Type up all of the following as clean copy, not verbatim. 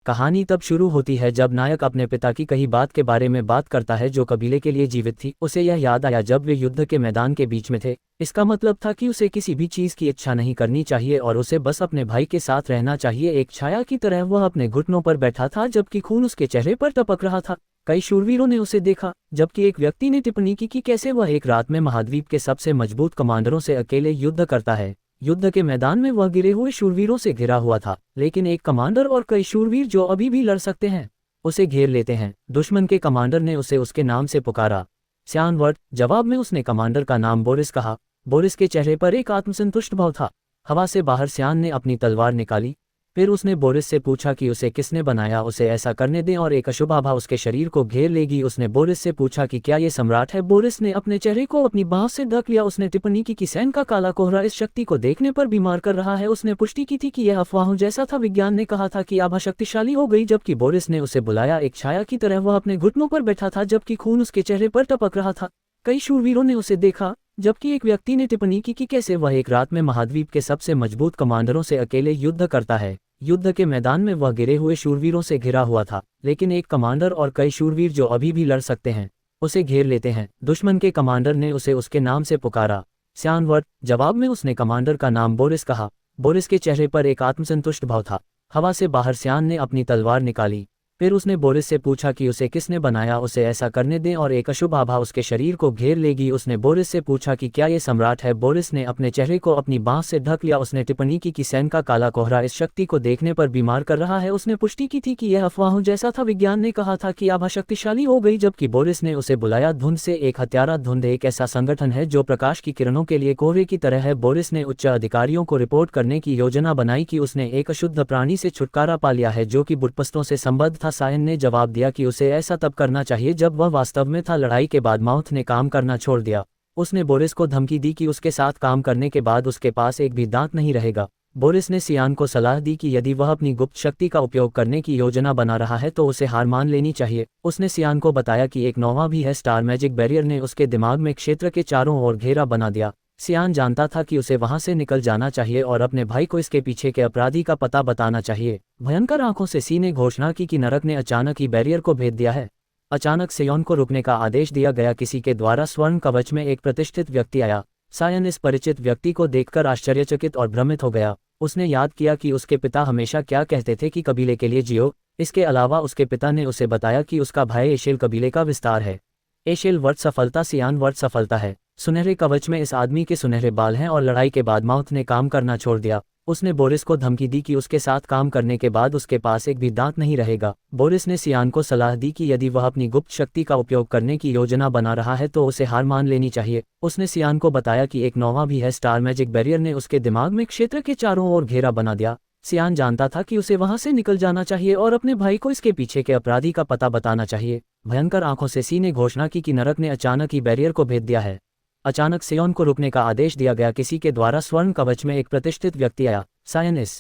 कहानी तब शुरू होती है जब नायक अपने पिता की कही बात के बारे में बात करता है जो कबीले के लिए जीवित थी। उसे यह याद आया जब वे युद्ध के मैदान के बीच में थे। इसका मतलब था कि उसे किसी भी चीज़ की इच्छा नहीं करनी चाहिए और उसे बस अपने भाई के साथ रहना चाहिए। एक छाया की तरह वह अपने घुटनों पर बैठा था जबकि खून उसके चेहरे पर टपक रहा था। कई शूरवीरों ने उसे देखा, जबकि एक व्यक्ति ने टिप्पणी की कि कैसे वह एक रात में महाद्वीप के सबसे मजबूत कमांडरों से अकेले युद्ध करता है। युद्ध के मैदान में वह गिरे हुए शूरवीरों से घिरा हुआ था, लेकिन एक कमांडर और कई शूरवीर जो अभी भी लड़ सकते हैं उसे घेर लेते हैं। दुश्मन के कमांडर ने उसे उसके नाम से पुकारा, स्यानवर्ट। जवाब में उसने कमांडर का नाम बोरिस कहा। बोरिस के चेहरे पर एक आत्मसंतुष्ट भाव था। हवा से बाहर स्यान ने अपनी तलवार निकाली। फिर उसने बोरिस से पूछा कि उसे किसने बनाया, उसे ऐसा करने दें और एक अशुभ आभा उसके शरीर को घेर लेगी। उसने बोरिस से पूछा कि क्या ये सम्राट है। बोरिस ने अपने चेहरे को अपनी बाँह से ढक लिया। उसने टिप्पणी की कि सैन का काला कोहरा इस शक्ति को देखने पर बीमार कर रहा है। उसने पुष्टि की थी कि यह अफवाहों जैसा था। विज्ञान ने कहा था कि आभा शक्तिशाली हो गई जबकि बोरिस ने उसे बुलाया। एक छाया की तरह वह अपने घुटनों पर बैठा था जबकि खून उसके चेहरे पर टपक रहा था। कई शूरवीरों ने उसे देखा, जबकि एक व्यक्ति ने टिप्पणी की कि कैसे वह एक रात में महाद्वीप के सबसे मजबूत कमांडरों से अकेले युद्ध करता है। युद्ध के मैदान में वह गिरे हुए शूरवीरों से घिरा हुआ था, लेकिन एक कमांडर और कई शूरवीर जो अभी भी लड़ सकते हैं उसे घेर लेते हैं। दुश्मन के कमांडर ने उसे उसके नाम से पुकारा, स्यानवर्ट। जवाब में उसने कमांडर का नाम बोरिस कहा। बोरिस के चेहरे पर एक आत्मसंतुष्ट भाव था। हवा से बाहर स्यान ने अपनी तलवार निकाली। फिर उसने बोरिस से पूछा कि उसे किसने बनाया, उसे ऐसा करने दें और एक अशुभ आभा उसके शरीर को घेर लेगी। उसने बोरिस से पूछा कि क्या ये सम्राट है। बोरिस ने अपने चेहरे को अपनी बाँह से ढक लिया। उसने टिप्पणी की कि सैन का काला कोहरा इस शक्ति को देखने पर बीमार कर रहा है। उसने पुष्टि की थी कि यह अफवाहों जैसा था। विज्ञान ने कहा था कि आभा शक्तिशाली हो गई जबकि बोरिस ने उसे बुलाया। धुंध से एक हत्यारा। धुंध एक ऐसा संगठन है जो प्रकाश की किरणों के लिए कोहरे की तरह है। बोरिस ने उच्च अधिकारियों को रिपोर्ट करने की योजना बनाई कि उसने एक अशुद्ध प्राणी से छुटकारा पा लिया है जो कि बुडपस्तों से संबद्ध था। सायन ने जवाब दिया कि उसे ऐसा तब करना चाहिए जब वह वास्तव में था। लड़ाई के बाद माउथ ने काम करना छोड़ दिया। उसने बोरिस को धमकी दी कि उसके साथ काम करने के बाद उसके पास एक भी दांत नहीं रहेगा। बोरिस ने सियान को सलाह दी कि यदि वह अपनी गुप्त शक्ति का उपयोग करने की योजना बना रहा है तो उसे हार मान लेनी चाहिए। उसने सियान को बताया कि एक नौवां भी है। स्टार मैजिक बैरियर ने उसके दिमाग में क्षेत्र के चारों ओर घेरा बना दिया। सियान जानता था कि उसे वहां से निकल जाना चाहिए और अपने भाई को इसके पीछे के अपराधी का पता बताना चाहिए। भयंकर आंखों से सी ने घोषणा की कि नरक ने अचानक ही बैरियर को भेद दिया है। अचानक सियोन को रुकने का आदेश दिया गया। किसी के द्वारा स्वर्ण कवच में एक प्रतिष्ठित व्यक्ति आया। सायन इस परिचित व्यक्ति को देखकर आश्चर्यचकित और भ्रमित हो गया। उसने याद किया कि उसके पिता हमेशा क्या कहते थे कि कबीले के लिए जियो। इसके अलावा उसके पिता ने उसे बताया कि उसका भाई एशेल कबीले का विस्तार है। एशेल वर्ड सफलता, सियान वर्ड सफलता है। सुनहरे कवच में इस आदमी के सुनहरे बाल हैं और लड़ाई के बाद माउथ ने काम करना छोड़ दिया। उसने बोरिस को धमकी दी कि उसके साथ काम करने के बाद उसके पास एक भी दांत नहीं रहेगा। बोरिस ने सियान को सलाह दी कि यदि वह अपनी गुप्त शक्ति का उपयोग करने की योजना बना रहा है तो उसे हार मान लेनी चाहिए। उसने सियान को बताया कि एक नौवां भी है। स्टार मैजिक बैरियर ने उसके दिमाग में क्षेत्र के चारों ओर घेरा बना दिया। सियान जानता था कि उसे वहां से निकल जाना चाहिए और अपने भाई को इसके पीछे के अपराधी का पता बताना चाहिए। भयंकर आंखों से सी ने घोषणा की कि नरक ने अचानक ही बैरियर को भेद दिया है। अचानक सियोन को रुकने का आदेश दिया गया। किसी के द्वारा स्वर्ण कवच में एक प्रतिष्ठित व्यक्ति आया। सायन इस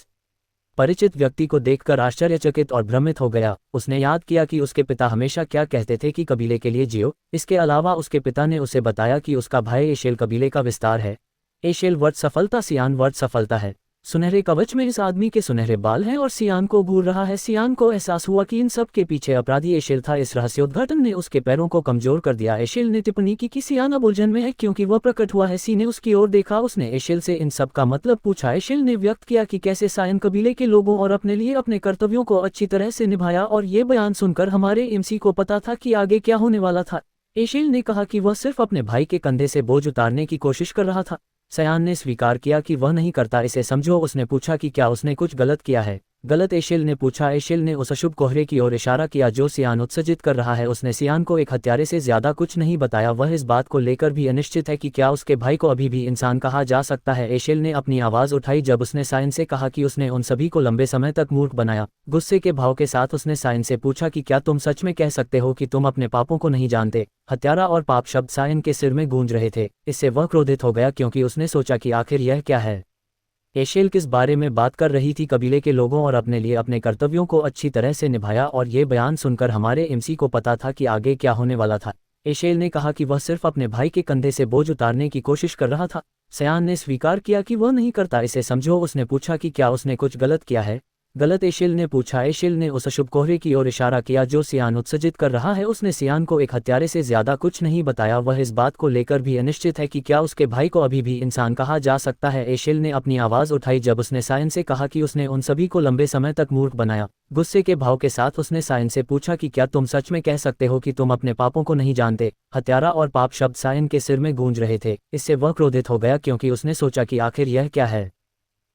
परिचित व्यक्ति को देखकर आश्चर्यचकित और भ्रमित हो गया। उसने याद किया कि उसके पिता हमेशा क्या कहते थे कि कबीले के लिए जियो। इसके अलावा उसके पिता ने उसे बताया कि उसका भाई एशेल कबीले का विस्तार है। एशेल वर्ड सफलता, सियान वर्ड सफलता है। सुनहरे कवच में इस आदमी के सुनहरे बाल हैं और सियान को घूर रहा है। सियान को एहसास हुआ कि इन सब के पीछे अपराधी एशेल था। इस रहस्योद्घाटन ने उसके पैरों को कमजोर कर दिया। एशेल ने टिप्पणी की कि सियान अब उलझन में है क्योंकि वह प्रकट हुआ है। सी ने उसकी ओर देखा। उसने एशेल से इन सब का मतलब पूछा। एशेल ने व्यक्त किया कि कैसे सायन कबीले के लोगों और अपने लिए अपने कर्तव्यों को अच्छी तरह से निभाया और ये बयान सुनकर हमारे एमसी को पता था कि आगे क्या होने वाला था। एशेल ने कहा कि वह सिर्फ अपने भाई के कंधे से बोझ उतारने की कोशिश कर रहा था। सयान ने स्वीकार किया कि वह नहीं करता, इसे समझो। उसने पूछा कि क्या उसने कुछ गलत किया है। गलत, एशेल ने पूछा। एशेल ने उस अशुभ कोहरे की ओर इशारा किया जो सियान उत्सर्जित कर रहा है। उसने सियान को एक हत्यारे से ज्यादा कुछ नहीं बताया। वह इस बात को लेकर भी अनिश्चित है कि क्या उसके भाई को अभी भी इंसान कहा जा सकता है। एशेल ने अपनी आवाज उठाई जब उसने सायन से कहा कि उसने उन सभी को लंबे समय तक मूर्ख बनाया। गुस्से के भाव के साथ उसने सायन से पूछा कि क्या तुम सच में कह सकते हो कि तुम अपने पापों को नहीं जानते। हत्यारा और पाप शब्द सायन के सिर में गूंज रहे थे। इससे वह क्रोधित हो गया क्योंकि उसने सोचा कि आखिर यह क्या है। एशेल किस बारे में बात कर रही थी। कबीले के लोगों और अपने लिए अपने कर्तव्यों को अच्छी तरह से निभाया और ये बयान सुनकर हमारे एमसी को पता था कि आगे क्या होने वाला था। एशेल ने कहा कि वह सिर्फ अपने भाई के कंधे से बोझ उतारने की कोशिश कर रहा था। सयान ने स्वीकार किया कि वह नहीं करता, इसे समझो। उसने पूछा कि क्या उसने कुछ गलत किया है। गलत, एशिल ने पूछा। एशिल ने उस अशुभ कोहरे की ओर इशारा किया जो सियान उत्सर्जित कर रहा है। उसने सियान को एक हत्यारे से ज्यादा कुछ नहीं बताया। वह इस बात को लेकर भी अनिश्चित है कि क्या उसके भाई को अभी भी इंसान कहा जा सकता है। एशिल ने अपनी आवाज़ उठाई जब उसने सायन से कहा कि उसने उन सभी को लंबे समय तक मूर्ख बनाया। गुस्से के भाव के साथ उसने सायन से पूछा कि क्या तुम सच में कह सकते हो कि तुम अपने पापों को नहीं जानते। हत्यारा और पाप शब्द सायन के सिर में गूंज रहे थे। इससे वह क्रोधित हो गया क्योंकि उसने सोचा कि आखिर यह क्या है।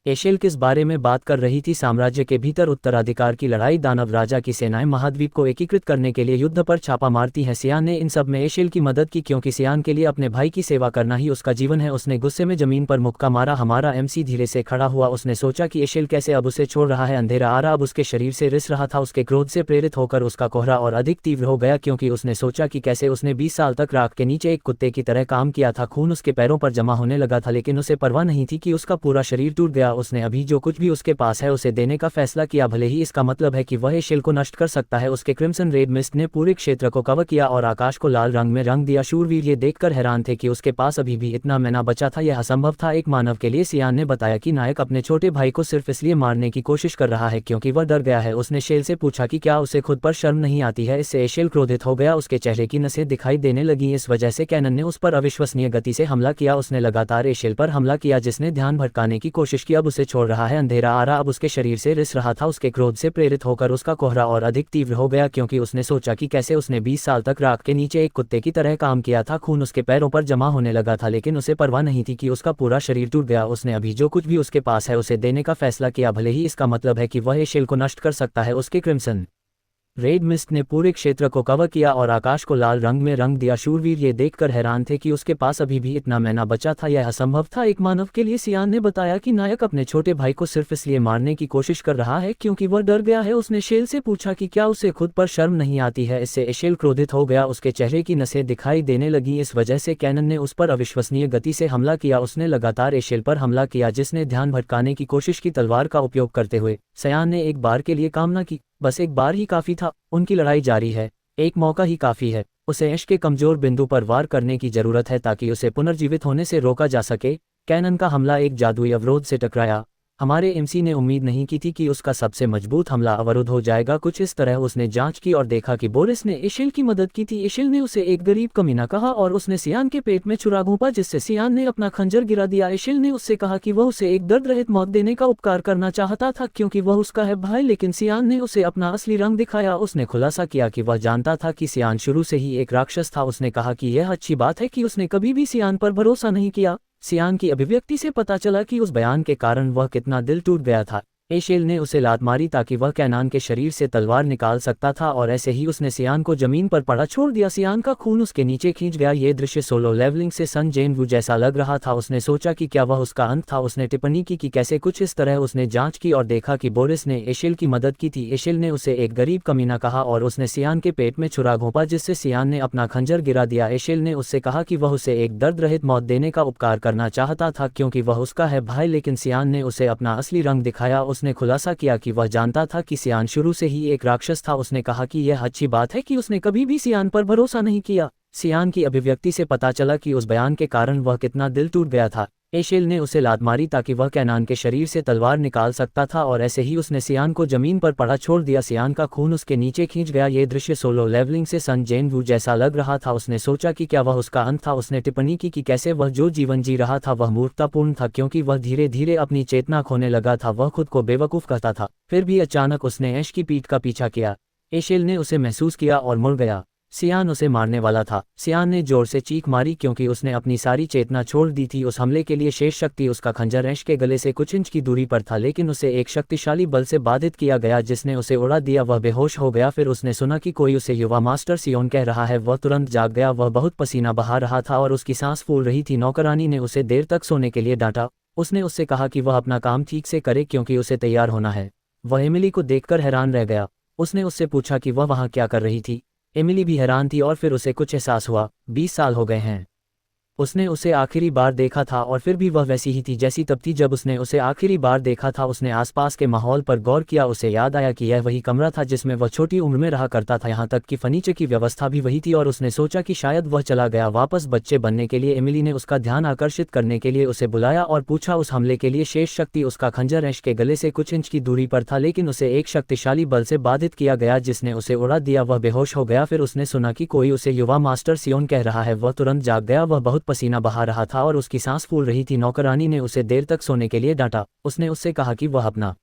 एशिल किस बारे में बात कर रही थी? साम्राज्य के भीतर उत्तराधिकार की लड़ाई। दानव राजा की सेनाएं महाद्वीप को एकीकृत करने के लिए युद्ध पर छापा मारती हैं। सियान ने इन सब में एशिल की मदद की क्योंकि सियान के लिए अपने भाई की सेवा करना ही उसका जीवन है। उसने गुस्से में जमीन पर मुक्का मारा। हमारा एमसी धीरे से खड़ा हुआ। उसने सोचा कि एशिल कैसे अब उसे छोड़ रहा है। अंधेरा आ रहा अब उसके शरीर से रिस रहा था। उसके क्रोध से प्रेरित होकर उसका कोहरा और अधिक तीव्र हो गया क्योंकि उसने सोचा कि कैसे उसने 20 साल तक राख के नीचे एक कुत्ते की तरह काम किया था। खून उसके पैरों पर जमा होने लगा था लेकिन उसे परवाह नहीं थी कि उसका पूरा शरीर टूट गया। उसने अभी जो कुछ भी उसके पास है उसे देने का फैसला किया, भले ही इसका मतलब है कि वह एशिल को नष्ट कर सकता है। उसके क्रिम्सन रेड मिस्ट ने पूरे क्षेत्र को कवर किया और आकाश को लाल रंग में रंग दिया। शूरवीर ये देखकर हैरान थे कि उसके पास अभी भी इतना मैना बचा था। यह असंभव था एक मानव के लिए। सियान ने बताया कि नायक अपने छोटे भाई को सिर्फ इसलिए मारने की कोशिश कर रहा है क्योंकि वह डर गया है। उसने शेल से पूछा कि क्या उसे खुद पर शर्म नहीं आती है। इससे एशिल क्रोधित हो गया। उसके चेहरे की नसें दिखाई देने लगी। इस वजह से कैनन ने उस पर अविश्वसनीय गति से हमला किया। उसने लगातार एशिल पर हमला किया जिसने ध्यान भटकाने की कोशिश की। अब उसे छोड़ रहा है। अंधेरा आ रहा अब उसके शरीर से रिस रहा था। उसके क्रोध से प्रेरित होकर उसका कोहरा और अधिक तीव्र हो गया क्योंकि उसने सोचा कि कैसे उसने 20 साल तक राख के नीचे एक कुत्ते की तरह काम किया था। खून उसके पैरों पर जमा होने लगा था लेकिन उसे परवाह नहीं थी कि उसका पूरा शरीर टूट गया। उसने अभी जो कुछ भी उसके पास है उसे देने का फैसला किया, भले ही इसका मतलब है कि वह एशिल को नष्ट कर सकता है। उसके क्रिम्सन रेड मिस्ट ने पूरे क्षेत्र को कवर किया और आकाश को लाल रंग में रंग दिया। शूरवीर ये देखकर हैरान थे कि उसके पास अभी भी इतना मैना बचा था। यह असंभव था एक मानव के लिए। सियान ने बताया कि नायक अपने छोटे भाई को सिर्फ इसलिए मारने की कोशिश कर रहा है क्योंकि वह डर गया है। उसने शेल से पूछा कि क्या उसे खुद पर शर्म नहीं आती है। इससे एशिल क्रोधित हो गया। उसके चेहरे की नसें दिखाई देने लगी। इस वजह से कैनन ने उस पर अविश्वसनीय गति से हमला किया। उसने लगातार एशिल पर हमला किया जिसने ध्यान भटकाने की कोशिश की। तलवार का उपयोग करते हुए सियान ने एक बार के लिए कामना की, बस एक बार ही काफी था। उनकी लड़ाई जारी है, एक मौका ही काफी है। उसे ऐश के कमजोर बिंदु पर वार करने की जरूरत है ताकि उसे पुनर्जीवित होने से रोका जा सके। कैनन का हमला एक जादुई अवरोध से टकराया। हमारे एमसी ने उम्मीद नहीं की थी कि उसका सबसे मजबूत हमला अवरुद्ध हो जाएगा। कुछ इस तरह उसने जांच की और देखा कि बोरिस ने एशिल की मदद की थी। एशिल ने उसे एक गरीब कमीना कहा और उसने सियान के पेट में छुरा घोंपा जिससे सियान ने अपना खंजर गिरा दिया। एशिल ने उससे कहा कि वह उसे एक दर्द रहित मौत देने का उपकार करना चाहता था क्योंकि वह उसका है भाई, लेकिन सियान ने उसे अपना असली रंग दिखाया। उसने खुलासा किया कि वह जानता था कि सियान शुरू से ही एक राक्षस था। उसने कहा कि यह अच्छी बात है कि उसने कभी भी सियान पर भरोसा नहीं किया। सियान की अभिव्यक्ति से पता चला कि उस बयान के कारण वह कितना दिल टूट गया था। एशिल ने उसे लात मारी ताकि वह कैनान के शरीर से तलवार निकाल सकता था और ऐसे ही उसने सियान को जमीन पर पड़ा छोड़ दिया। सियान का खून उसके नीचे खींच गया। ये दृश्य सोलो लेवलिंग से सन जेनवू जैसा लग रहा था। उसने सोचा कि क्या वह उसका अंत था। उसने टिप्पणी की कि कैसे कुछ इस तरह। उसने जांच की और देखा कि बोरिस ने एशिल की मदद की थी। एशिल ने उसे एक गरीब कमीना कहा और उसने सियान के पेट में छुरा घोंपा जिससे सियान ने अपना खंजर गिरा दिया। एशिल ने उससे कहा कि वह उसे एक दर्द रहित मौत देने का उपकार करना चाहता था क्योंकि वह उसका है भाई, लेकिन सियान ने उसे अपना असली रंग दिखाया। उसने खुलासा किया कि वह जानता था कि सियान शुरू से ही एक राक्षस था। उसने कहा कि यह अच्छी बात है कि उसने कभी भी सियान पर भरोसा नहीं किया। सियान की अभिव्यक्ति से पता चला कि उस बयान के कारण वह कितना दिल टूट गया था। एशिल ने उसे लात मारी ताकि वह कैनान के शरीर से तलवार निकाल सकता था और ऐसे ही उसने सियान को जमीन पर पड़ा छोड़ दिया। सियान का खून उसके नीचे खींच गया। ये दृश्य सोलो लेवलिंग से सन जेनवू जैसा लग रहा था। उसने सोचा कि क्या वह उसका अंत था। उसने टिप्पणी की कि कैसे वह जो जीवन जी रहा था वह मूर्खतापूर्ण था क्योंकि वह धीरे धीरे अपनी चेतना खोने लगा था। वह खुद को बेवकूफ़ कहता था। फिर भी अचानक उसने ऐश की पीठ का पीछा किया। एशिल ने उसे महसूस किया और मुड़ गया। सियान उसे मारने वाला था। सियान ने जोर से चीख मारी क्योंकि उसने अपनी सारी चेतना छोड़ दी थी। उस हमले के लिए शेष शक्ति उसका खंजर ऐश के गले से कुछ इंच की दूरी पर था, लेकिन उसे एक शक्तिशाली बल से बाधित किया गया जिसने उसे उड़ा दिया। वह बेहोश हो गया। फिर उसने सुना कि कोई उसे युवा मास्टर सियोन कह रहा है। वह तुरंत जाग गया। वह बहुत पसीना बहा रहा था और उसकी सांस फूल रही थी। नौकरानी ने उसे देर तक सोने के लिए डांटा। उसने उससे कहा कि वह अपना काम ठीक से करे क्योंकि उसे तैयार होना है। वह एमिली को देखकर हैरान रह गया। उसने उससे पूछा कि वह वहाँ क्या कर रही थी। एमिली भी हैरान थी और फिर उसे कुछ एहसास हुआ। 20 साल हो गए हैं। उसने उसे आखिरी बार देखा था और फिर भी वह वैसी ही थी जैसी तब थी जब उसने उसे आखिरी बार देखा था। उसने आसपास के माहौल पर गौर किया, उसे याद आया कि यह वही कमरा था जिसमें वह छोटी उम्र में रहा करता था, यहाँ तक कि फर्नीचर की व्यवस्था भी वही थी। और उसने सोचा कि शायद वह चला गया वापस बच्चे बनने के लिए। एमिली ने उसका ध्यान आकर्षित करने के लिए उसे बुलाया और पूछा उस हमले के लिए शेष शक्ति। उसका खंजर ऐश के गले से कुछ इंच की दूरी पर था, लेकिन उसे एक शक्तिशाली बल से बाधित किया गया जिसने उसे उड़ा दिया। वह बेहोश हो गया। फिर उसने सुना कि कोई उसे युवा मास्टर सियोन कह रहा है। वह तुरंत जाग गया। वह बहुत पसीना बहा रहा था और उसकी सांस फूल रही थी। नौकरानी ने उसे देर तक सोने के लिए डांटा। उसने उससे कहा कि वह अपना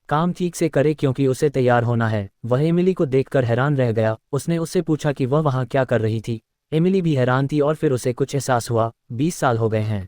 काम ठीक से करे क्योंकि उसे तैयार होना है। वह एमिली को देखकर हैरान रह गया। उसने उससे पूछा कि वह वहाँ क्या कर रही थी। एमिली भी हैरान थी और फिर उसे कुछ एहसास हुआ। 20 साल हो गए हैं।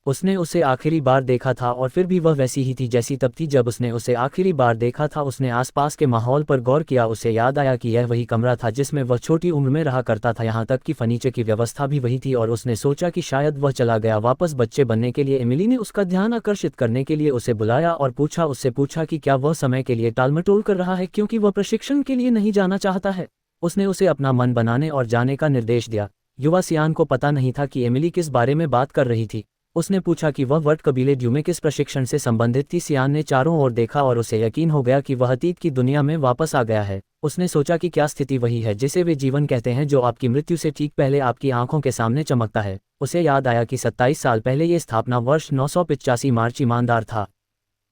उसने उसे आखिरी बार देखा था और फिर भी वह वैसी ही थी जैसी तब थी जब उसने उसे आखिरी बार देखा था। उसने आसपास के माहौल पर गौर किया, उसे याद आया कि यह वही कमरा था जिसमें वह छोटी उम्र में रहा करता था, यहाँ तक कि फर्नीचर की व्यवस्था भी वही थी। और उसने सोचा कि शायद वह चला गया वापस बच्चे बनने के लिए। एमिली ने उसका ध्यान आकर्षित करने के लिए उसे बुलाया और उससे पूछा कि क्या वह समय के लिए टालमटोल कर रहा है क्योंकि वह प्रशिक्षण के लिए नहीं जाना चाहता है। उसने उसे अपना मन बनाने और जाने का निर्देश दिया। युवा सियान को पता नहीं था कि एमिली किस बारे में बात कर रही थी। उसने पूछा कि वह वर्ट कबीले ड्यू में किस प्रशिक्षण से संबंधित थी। सियान ने चारों ओर देखा और उसे यकीन हो गया कि वह अतीत की दुनिया में वापस आ गया है। उसने सोचा कि क्या स्थिति वही है जिसे वे जीवन कहते हैं, जो आपकी मृत्यु से ठीक पहले आपकी आंखों के सामने चमकता है। उसे याद आया कि 27 साल पहले ये स्थापना वर्ष 985 मार्च ईमानदार था।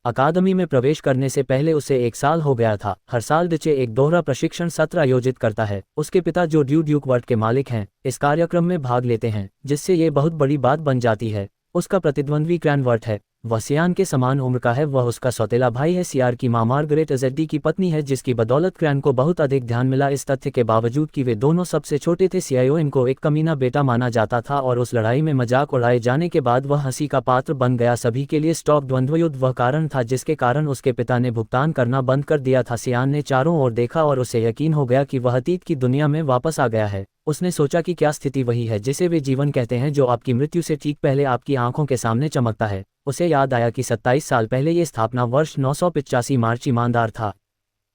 अकादमी में प्रवेश करने से पहले उसे 1 साल हो गया था। हर साल डिचे एक दोहरा प्रशिक्षण सत्र आयोजित करता है। उसके पिता जो ड्यूक वर्ट के मालिक हैं इस कार्यक्रम में भाग लेते हैं, जिससे ये बहुत बड़ी बात बन जाती है। उसका प्रतिद्वंद्वी क्रैन वर्ट है। वह सियान के समान उम्र का है। वह उसका सौतेला भाई है। सियार की मां मार्गरेट अजेड्डी की पत्नी है, जिसकी बदौलत क्रैन को बहुत अधिक ध्यान मिला। इस तथ्य के बावजूद कि वे दोनों सबसे छोटे थे, सियाओ को एक कमीना बेटा माना जाता था और उस लड़ाई में मजाक उड़ाए जाने के बाद वह हंसी का पात्र बन गया। सभी के लिए स्टॉक द्वंद्वयुद्ध वह कारण था जिसके कारण उसके पिता ने भुगतान करना बंद कर दिया था। सियान ने चारों ओर देखा और उसे यकीन हो गया कि वह अतीत की दुनिया में वापस आ गया है। उसने सोचा कि क्या स्थिति वही है जिसे वे जीवन कहते हैं, जो आपकी मृत्यु से ठीक पहले आपकी आंखों के सामने चमकता है। उसे याद आया कि 27 साल पहले ये स्थापना वर्ष 985 मार्च ईमानदार था।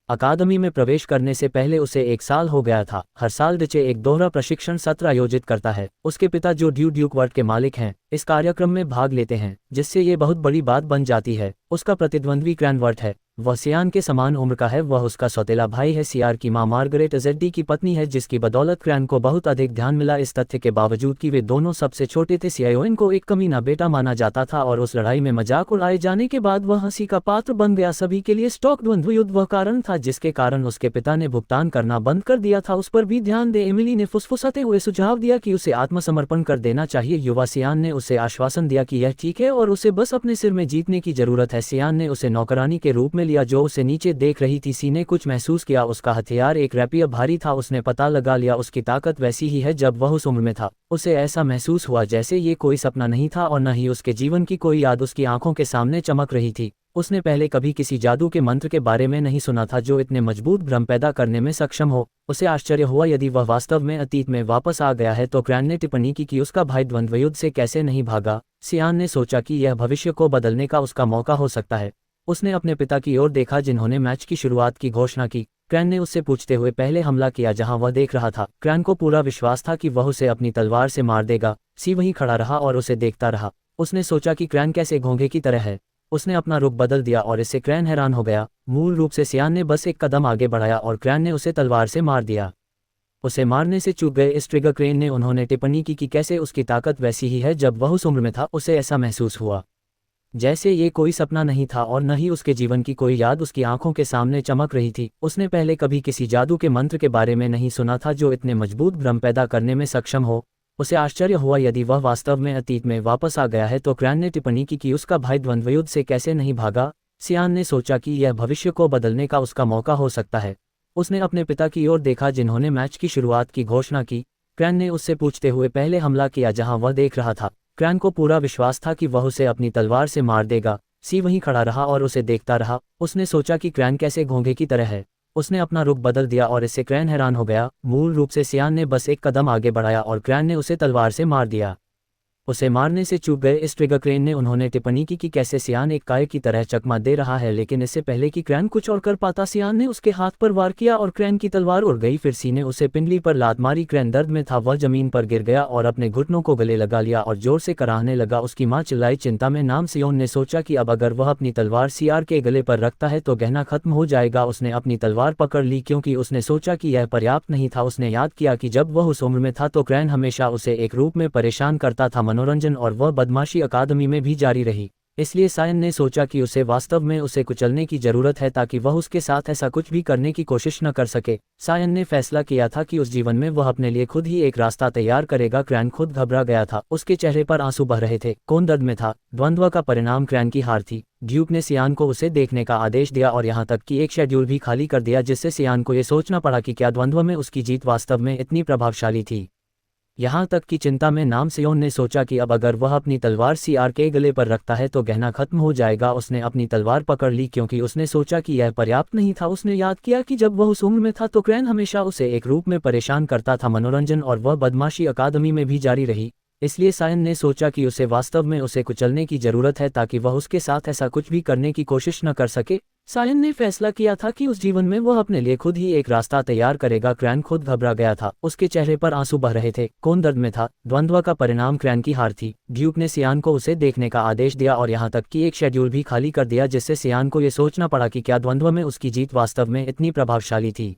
अकादमी में प्रवेश करने से पहले उसे 1 साल हो गया था। हर साल डिचे एक दोहरा प्रशिक्षण सत्र आयोजित करता है। उसके पिता जो ड्यूक वर्ट के मालिक हैं इस कार्यक्रम में भाग लेते हैं, जिससे ये बहुत बड़ी बात बन जाती है। उसका प्रतिद्वंद्वी क्रैन वर्ट है। वह सियान के समान उम्र का है। वह उसका सौतेला भाई है। सियार की मां मार्गरेट अजेड्डी की पत्नी है, जिसकी बदौलत क्रैन को बहुत अधिक ध्यान मिला। इस तथ्य के बावजूद कि वे दोनों सबसे छोटे थे, सियाओ को एक कमीना बेटा माना जाता था और उस लड़ाई में मजाक उड़ाए जाने के बाद वह हंसी का पात्र बन गया। सभी के लिए स्टॉक द्वंद्वयुद्ध वह कारण था जिसके कारण उसके पिता ने भुगतान करना बंद कर दिया था। उस पर भी ध्यान दे। एमिली ने फुसफुसाते हुए सुझाव दिया कि उसे आत्मसमर्पण कर देना चाहिए। युवा सियान ने उसे आश्वासन दिया कि यह ठीक है और उसे बस अपने सिर में जीतने की जरूरत है। सियान ने उसे नौकरानी के रूप में लिया जो उसे नीचे देख रही थी। सी ने कुछ महसूस किया। उसका हथियार एक रैपियर भारी था। उसने पता लगा लिया उसकी ताकत वैसी ही है जब वह उस उम्र में था। उसे ऐसा महसूस हुआ जैसे ये कोई सपना नहीं था और न ही उसके जीवन की कोई याद उसकी आंखों के सामने चमक रही थी। उसने पहले कभी किसी जादू के मंत्र के बारे में नहीं सुना था जो इतने मजबूत भ्रम पैदा करने में सक्षम हो। उसे आश्चर्य हुआ यदि वह वास्तव में अतीत में वापस आ गया है तो क्रैन ने टिप्पणी की कि उसका भाई द्वंद्वयुद्ध से कैसे नहीं भागा। सियान ने सोचा कि यह भविष्य को बदलने का उसका मौका हो सकता है। उसने अपने पिता की ओर देखा जिन्होंने मैच की शुरुआत की घोषणा की। क्रैन ने उससे पूछते हुए पहले हमला किया जहां वह देख रहा था। क्रैन को पूरा विश्वास था कि वह उसे अपनी तलवार से मार देगा। सी वहीं खड़ा रहा और उसे देखता रहा। उसने सोचा कि क्रैन कैसे घोंघे की तरह है। उसने अपना रुख बदल दिया और इससे क्रैन हैरान हो गया। मूल रूप से सियान ने बस एक कदम आगे बढ़ाया और क्रैन ने उसे तलवार से मार दिया। उसे मारने से चूक गए इस ट्रिगर क्रैन ने उन्होंने टिप्पणी की कि कैसे उसकी ताकत वैसी ही है जब वह उस उम्र में था। उसे ऐसा महसूस हुआ जैसे ये कोई सपना नहीं था और न ही उसके जीवन की कोई याद उसकी आंखों के सामने चमक रही थी। उसने पहले कभी किसी जादू के मंत्र के बारे में नहीं सुना था जो इतने मजबूत भ्रम पैदा करने में सक्षम हो। उसे आश्चर्य हुआ यदि वह वास्तव में अतीत में वापस आ गया है तो क्रैन ने टिप्पणी की कि उसका भाई द्वंद्वयुद्ध से कैसे नहीं भागा। सियान ने सोचा कि यह भविष्य को बदलने का उसका मौका हो सकता है। उसने अपने पिता की ओर देखा जिन्होंने मैच की शुरुआत की घोषणा की। क्रैन ने उससे पूछते हुए पहले हमला किया जहां वह देख रहा था। क्रैन को पूरा विश्वास था कि वह उसे अपनी तलवार से मार देगा। सी वहीं खड़ा रहा और उसे देखता रहा। उसने सोचा कि क्रैन कैसे घोंघे की तरह है। उसने अपना रुख बदल दिया और इससे क्रैन हैरान हो गया। मूल रूप से सियान ने बस एक कदम आगे बढ़ाया और क्रैन ने उसे तलवार से मार दिया। उसे मारने से चूक गए। इस ट्रिगर क्रेन ने उन्होंने टिप्पणी की कि कैसे सियान एक काय की तरह चकमा दे रहा है, लेकिन इससे पहले कि क्रैन कुछ और कर पाता सियान ने उसके हाथ पर वार किया और क्रैन की तलवार उड़ गई। फिर सी ने उसे पिंडली पर लात मारी। क्रैन दर्द में था, वह जमीन पर गिर गया और अपने घुटनों को गले लगा लिया और जोर से कराहने लगा। उसकी मां चिल्लाई। चिंता में नाम सियोन ने सोचा कि अब अगर वह अपनी तलवार सियार के गले पर रखता है तो गहना खत्म हो जाएगा। उसने अपनी तलवार पकड़ ली क्योंकि उसने सोचा कि यह पर्याप्त नहीं था। उसने याद किया कि जब वह उस उम्र में था तो क्रैन हमेशा उसे एक रूप में परेशान करता था, मनोरंजन और वह बदमाशी अकादमी में भी जारी रही। इसलिए सायन ने सोचा कि उसे वास्तव में उसे कुचलने की जरूरत है ताकि वह उसके साथ ऐसा कुछ भी करने की कोशिश न कर सके। सायन ने फैसला किया था कि उस जीवन में वह अपने लिए खुद ही एक रास्ता तैयार करेगा। क्रैन खुद घबरा गया था, उसके चेहरे पर आंसू बह रहे थे, कौन दर्द में था। द्वंद्व का परिणाम क्रैन की हार थी। ड्यूक ने सियान को उसे देखने का आदेश दिया और यहाँ तक कि एक शेड्यूल भी खाली कर दिया, जिससे सियान को यह सोचना पड़ा कि क्या द्वंद्व में उसकी जीत वास्तव में इतनी प्रभावशाली थी। यहाँ तक कि चिंता में नाम सियोन ने सोचा कि अब अगर वह अपनी तलवार सियार के गले पर रखता है तो गहना खत्म हो जाएगा। उसने अपनी तलवार पकड़ ली क्योंकि उसने सोचा कि यह पर्याप्त नहीं था। उसने याद किया कि जब वह उस उम्र में था तो क्रैन हमेशा उसे एक रूप में परेशान करता था, मनोरंजन और वह बदमाशी अकादमी में भी जारी रही। इसलिए सायन ने सोचा कि उसे वास्तव में उसे कुचलने की जरूरत है ताकि वह उसके साथ ऐसा कुछ भी करने की कोशिश न कर सके। सायन ने फैसला किया था कि उस जीवन में वह अपने लिए खुद ही एक रास्ता तैयार करेगा। क्रैन खुद घबरा गया था, उसके चेहरे पर आंसू बह रहे थे, कौन दर्द में था। द्वंद्व का परिणाम क्रैन की हार थी। ड्यूक ने सियान को उसे देखने का आदेश दिया और यहाँ तक कि एक शेड्यूल भी खाली कर दिया, जिससे सियान को यह सोचना पड़ा कि क्या द्वंद्व में उसकी जीत वास्तव में इतनी प्रभावशाली थी।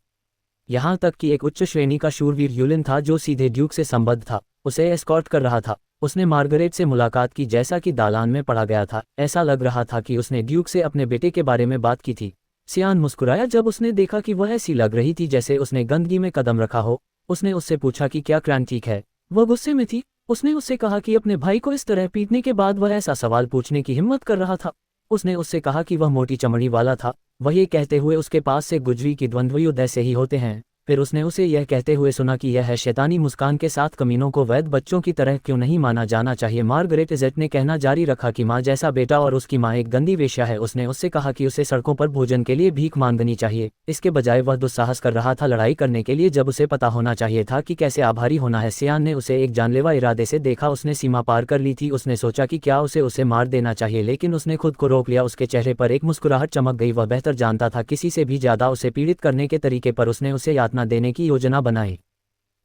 यहाँ तक कि एक उच्च श्रेणी का शूरवीर यूलिन था जो सीधे ड्यूक से संबद्ध था, उसे एस्कॉर्ट कर रहा था। उसने मार्गरेट से मुलाकात की जैसा कि दालान में पड़ा गया था। ऐसा लग रहा था कि उसने ड्यूक से अपने बेटे के बारे में बात की थी। सियान मुस्कुराया जब उसने देखा कि वह ऐसी लग रही थी जैसे उसने गंदगी में कदम रखा हो। उसने उससे पूछा कि क्या क्रैन ठीक है। वह गुस्से में थी। उसने उससे कहा कि अपने भाई को इस तरह पीटने के बाद वह ऐसा सवाल पूछने की हिम्मत कर रहा था। उसने उससे कहा कि वह मोटी चमड़ी वाला था। वह ये कहते हुए उसके पास से गुजरी कि द्वंद्व युद्ध ऐसे ही होते हैं। फिर उसने उसे यह कहते हुए सुना कि यह है शैतानी मुस्कान के साथ कमीनों को वैध बच्चों की तरह क्यों नहीं माना जाना चाहिए। मार्गरेट इजेट ने कहना जारी रखा कि माँ जैसा बेटा और उसकी माँ एक गंदी वेश्या है। उसने उससे कहा कि उसे सड़कों पर भोजन के लिए भीख मांगनी चाहिए। इसके बजाय वह दुस्साहस कर रहा था लड़ाई करने के लिए, जब उसे पता होना चाहिए था कि कैसे आभारी होना है। सियान ने उसे एक जानलेवा इरादे से देखा। उसने सीमा पार कर ली थी। उसने सोचा कि क्या उसे मार देना चाहिए, लेकिन उसने खुद को रोक लिया। उसके चेहरे पर एक मुस्कुराहट चमक गई। वह बेहतर जानता था किसी से भी ज्यादा उसे पीड़ित करने के तरीके पर उसने उसे यातना देने की योजना बनाई।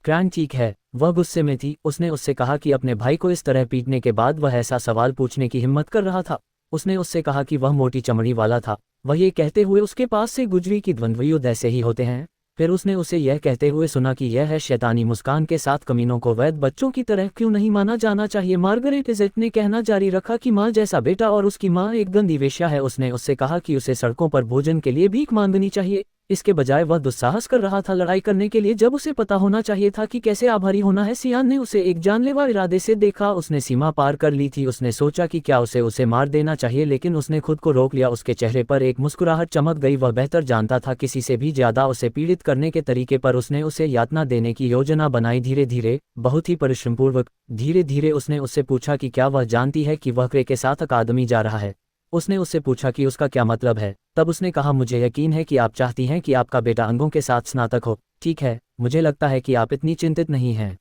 क्रैन ठीक है, वह गुस्से में थी। उसने उससे कहा कि अपने भाई को इस तरह पीटने के बाद वह ऐसा सवाल पूछने की हिम्मत कर रहा था। उसने उससे कहा कि वह मोटी चमड़ी वाला था। वह ये कहते हुए उसके पास से गुजरी कि द्वंद्व युद्ध ऐसे ही होते हैं। फिर उसने उसे यह कहते हुए सुना कि यह है शैतानी मुस्कान के साथ कमीनों को वैध बच्चों की तरह क्यों नहीं माना जाना चाहिए। मार्गरेट इजेट ने कहना जारी रखा कि माँ जैसा बेटा और उसकी माँ एक गंदी वेश्या है। उसने उससे कहा कि उसे सड़कों पर भोजन के लिए भीख मांगनी चाहिए। इसके बजाय वह दुस्साहस कर रहा था लड़ाई करने के लिए, जब उसे पता होना चाहिए था कि कैसे आभारी होना है। सियान ने उसे एक जानलेवा इरादे से देखा। उसने सीमा पार कर ली थी। उसने सोचा कि क्या उसे मार देना चाहिए, लेकिन उसने खुद को रोक लिया। उसके चेहरे पर एक मुस्कुराहट चमक गई। वह बेहतर जानता था किसी से भी ज्यादा उसे पीड़ित करने के तरीके पर उसने उसे यातना देने की योजना बनाई। धीरे धीरे, बहुत ही परिश्रमपूर्वक, धीरे धीरे उसने उससे पूछा कि क्या वह जानती है कि वह क्रे के साथ अकादमी जा रहा है। उसने उससे पूछा कि उसका क्या मतलब है। तब उसने कहा, मुझे यकीन है कि आप चाहती हैं कि आपका बेटा अंगों के साथ स्नातक हो। ठीक है, मुझे लगता है कि आप इतनी चिंतित नहीं हैं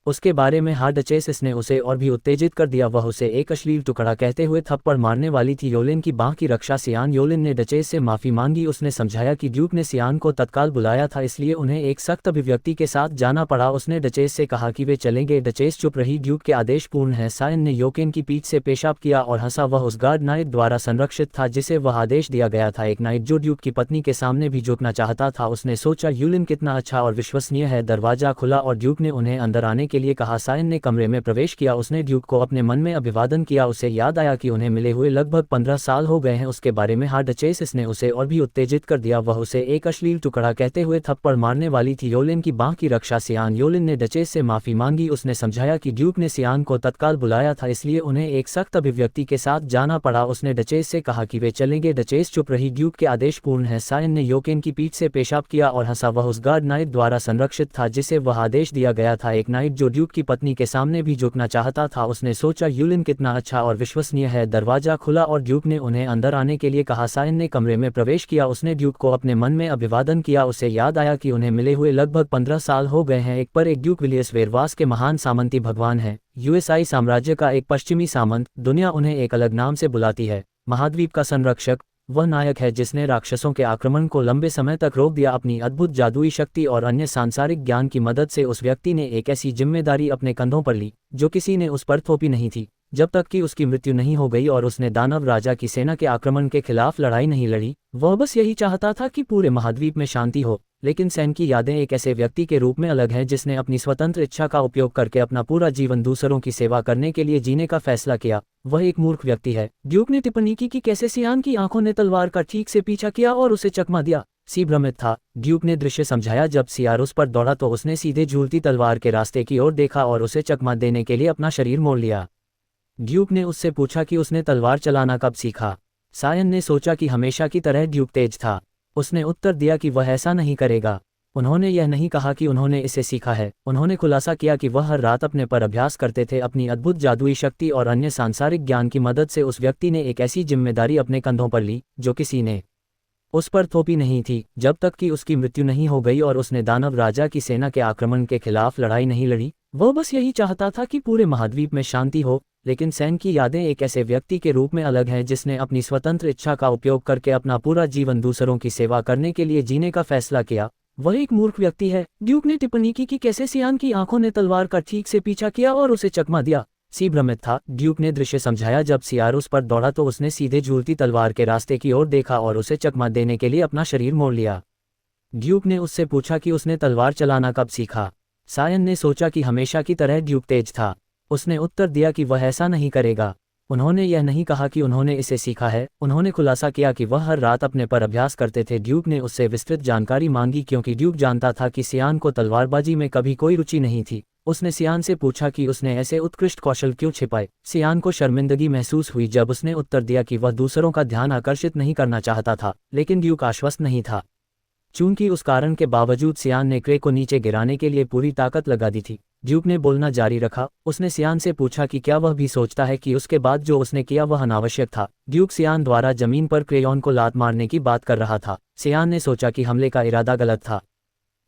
उसके बारे में। हाँ डचेस, इसने उसे और भी उत्तेजित कर दिया। वह उसे एक अश्लील टुकड़ा कहते हुए थप्पड़ मारने वाली थी। योलिन की बांह की रक्षा सियान। योलिन ने डचेस से माफी मांगी। उसने समझाया कि ड्यूक ने सियान को तत्काल बुलाया था, इसलिए उन्हें एक सख्त अभिव्यक्ति के साथ जाना पड़ा। उसने डचेस से कहा कि वे चलेंगे। डचेस चुप रही। ड्यूक के आदेश पूर्ण है। सायन ने योकेन की पीठ से पेशाब किया और हंसा। वह उस गार्ड नाइट द्वारा संरक्षित था जिसे वह आदेश दिया गया था, एक नाइट जो ड्यूक की पत्नी के सामने भी झुकना चाहता था। उसने सोचा यूलिन कितना अच्छा और विश्वसनीय है। दरवाजा खुला और ड्यूक ने उन्हें अंदर आने के लिए कहा। सायन ने कमरे में प्रवेश किया। उसने ड्यूक को अपने मन में अभिवादन किया। उसे याद आया कि उन्हें मिले हुए लगभग 15 साल हो गए हैं। उसके बारे में हाँ डचेस, इसने उसे और भी उत्तेजित कर दिया। वह उसे एक अश्लील टुकड़ा कहते हुए थप्पड़ मारने वाली थी। योलिन की बांह की रक्षा सियान। योलिन ने डचेस से माफी मांगी। उसने समझाया कि ड्यूक ने सियान को तत्काल बुलाया था, इसलिए उन्हें एक सख्त अभिव्यक्ति के साथ जाना पड़ा। उसने डचेस से कहा कि वे चलेंगे। डचेस चुप रही। ड्यूक के आदेश पूर्ण है। सायन ने योकेन की पीठ से पेशाब किया और हंसा। वह उस गार्ड नाइट द्वारा संरक्षित था जिसे वह आदेश दिया गया था, एक नाइट जो जो ड्यूक की पत्नी के सामने भी झुकना चाहता था। उसने सोचा यूलिन कितना अच्छा और विश्वसनीय है। दरवाजा खुला और ड्यूक ने उन्हें अंदर आने के लिए कहा। सायन ने कमरे में प्रवेश किया। उसने ड्यूक को अपने मन में अभिवादन किया। उसे याद आया कि उन्हें मिले हुए लगभग 15 साल हो गए हैं। एक पर एक ड्यूक विलियस वेरवास के महान सामंती भगवान है, यूएसआई साम्राज्य का एक पश्चिमी सामंत। दुनिया उन्हें एक अलग नाम से बुलाती है, महाद्वीप का संरक्षक। वह नायक है जिसने राक्षसों के आक्रमण को लंबे समय तक रोक दिया। अपनी अद्भुत जादुई शक्ति और अन्य सांसारिक ज्ञान की मदद से उस व्यक्ति ने एक ऐसी जिम्मेदारी अपने कंधों पर ली जो किसी ने उस पर थोपी नहीं थी, जब तक कि उसकी मृत्यु नहीं हो गई और उसने दानव राजा की सेना के आक्रमण के खिलाफ लड़ाई नहीं लड़ी। वह बस यही चाहता था कि पूरे महाद्वीप में शांति हो। लेकिन सैन की यादें एक ऐसे व्यक्ति के रूप में अलग हैं जिसने अपनी स्वतंत्र इच्छा का उपयोग करके अपना पूरा जीवन दूसरों की सेवा करने के लिए जीने का फैसला किया। वह एक मूर्ख व्यक्ति है। ड्यूक ने टिप्पणी की कि कैसे सियान की आंखों ने तलवार का ठीक से पीछा किया और उसे चकमा दिया। सी भ्रमित था। ड्यूक ने दृश्य समझाया। जब सियार उस पर दौड़ा तो उसने सीधे झूलती तलवार के रास्ते की ओर देखा और उसे चकमा देने के लिए अपना शरीर मोड़ लिया। ड्यूक ने उससे पूछा कि उसने तलवार चलाना कब सीखा। सायन ने सोचा कि हमेशा की तरह ड्यूक तेज था। उसने उत्तर दिया कि वह ऐसा नहीं करेगा। उन्होंने यह नहीं कहा कि उन्होंने इसे सीखा है। उन्होंने खुलासा किया कि वह हर रात अपने पर अभ्यास करते थे। अपनी अद्भुत जादुई शक्ति और अन्य सांसारिक ज्ञान की मदद से उस व्यक्ति ने एक ऐसी जिम्मेदारी अपने कंधों पर ली जो किसी ने उस पर थोपी नहीं थी, जब तक कि उसकी मृत्यु नहीं हो गई और उसने दानव राजा की सेना के आक्रमण के खिलाफ लड़ाई नहीं लड़ी। वह बस यही चाहता था कि पूरे महाद्वीप में शांति हो। लेकिन सैन की यादें एक ऐसे व्यक्ति के रूप में अलग हैं जिसने अपनी स्वतंत्र इच्छा का उपयोग करके अपना पूरा जीवन दूसरों की सेवा करने के लिए जीने का फैसला किया। वह एक मूर्ख व्यक्ति है। ड्यूक ने टिप्पणी की कि कैसे सियान की आंखों ने तलवार का ठीक से पीछा किया और उसे चकमा दिया। सी भ्रमित था। ड्यूक ने दृश्य समझाया। जब सियार उस पर दौड़ा तो उसने सीधे झूलती तलवार के रास्ते की ओर देखा और उसे चकमा देने के लिए अपना शरीर मोड़ लिया। ड्यूक ने उससे पूछा कि उसने तलवार चलाना कब सीखा। सायन ने सोचा कि हमेशा की तरह ड्यूक तेज था। उसने उत्तर दिया कि वह ऐसा नहीं करेगा। उन्होंने यह नहीं कहा कि उन्होंने इसे सीखा है। उन्होंने खुलासा किया कि वह हर रात अपने पर अभ्यास करते थे। ड्यूक ने उससे विस्तृत जानकारी मांगी क्योंकि ड्यूक जानता था कि सियान को तलवारबाजी में कभी कोई रुचि नहीं थी। उसने सियान से पूछा कि उसने ऐसे उत्कृष्ट कौशल क्यों छिपाए। सियान को शर्मिंदगी महसूस हुई जब उसने उत्तर दिया कि वह दूसरों का ध्यान आकर्षित नहीं करना चाहता था, लेकिन ड्यूक आश्वस्त नहीं था। चूंकि उस कारण के बावजूद सियान ने क्रे को नीचे गिराने के लिए पूरी ताकत लगा दी थी। ड्यूक ने बोलना जारी रखा। उसने सियान से पूछा कि क्या वह भी सोचता है कि उसके बाद जो उसने किया वह अनावश्यक था। ड्यूक सियान द्वारा जमीन पर क्रेयॉन को लात मारने की बात कर रहा था। सियान ने सोचा कि हमले का इरादा गलत था।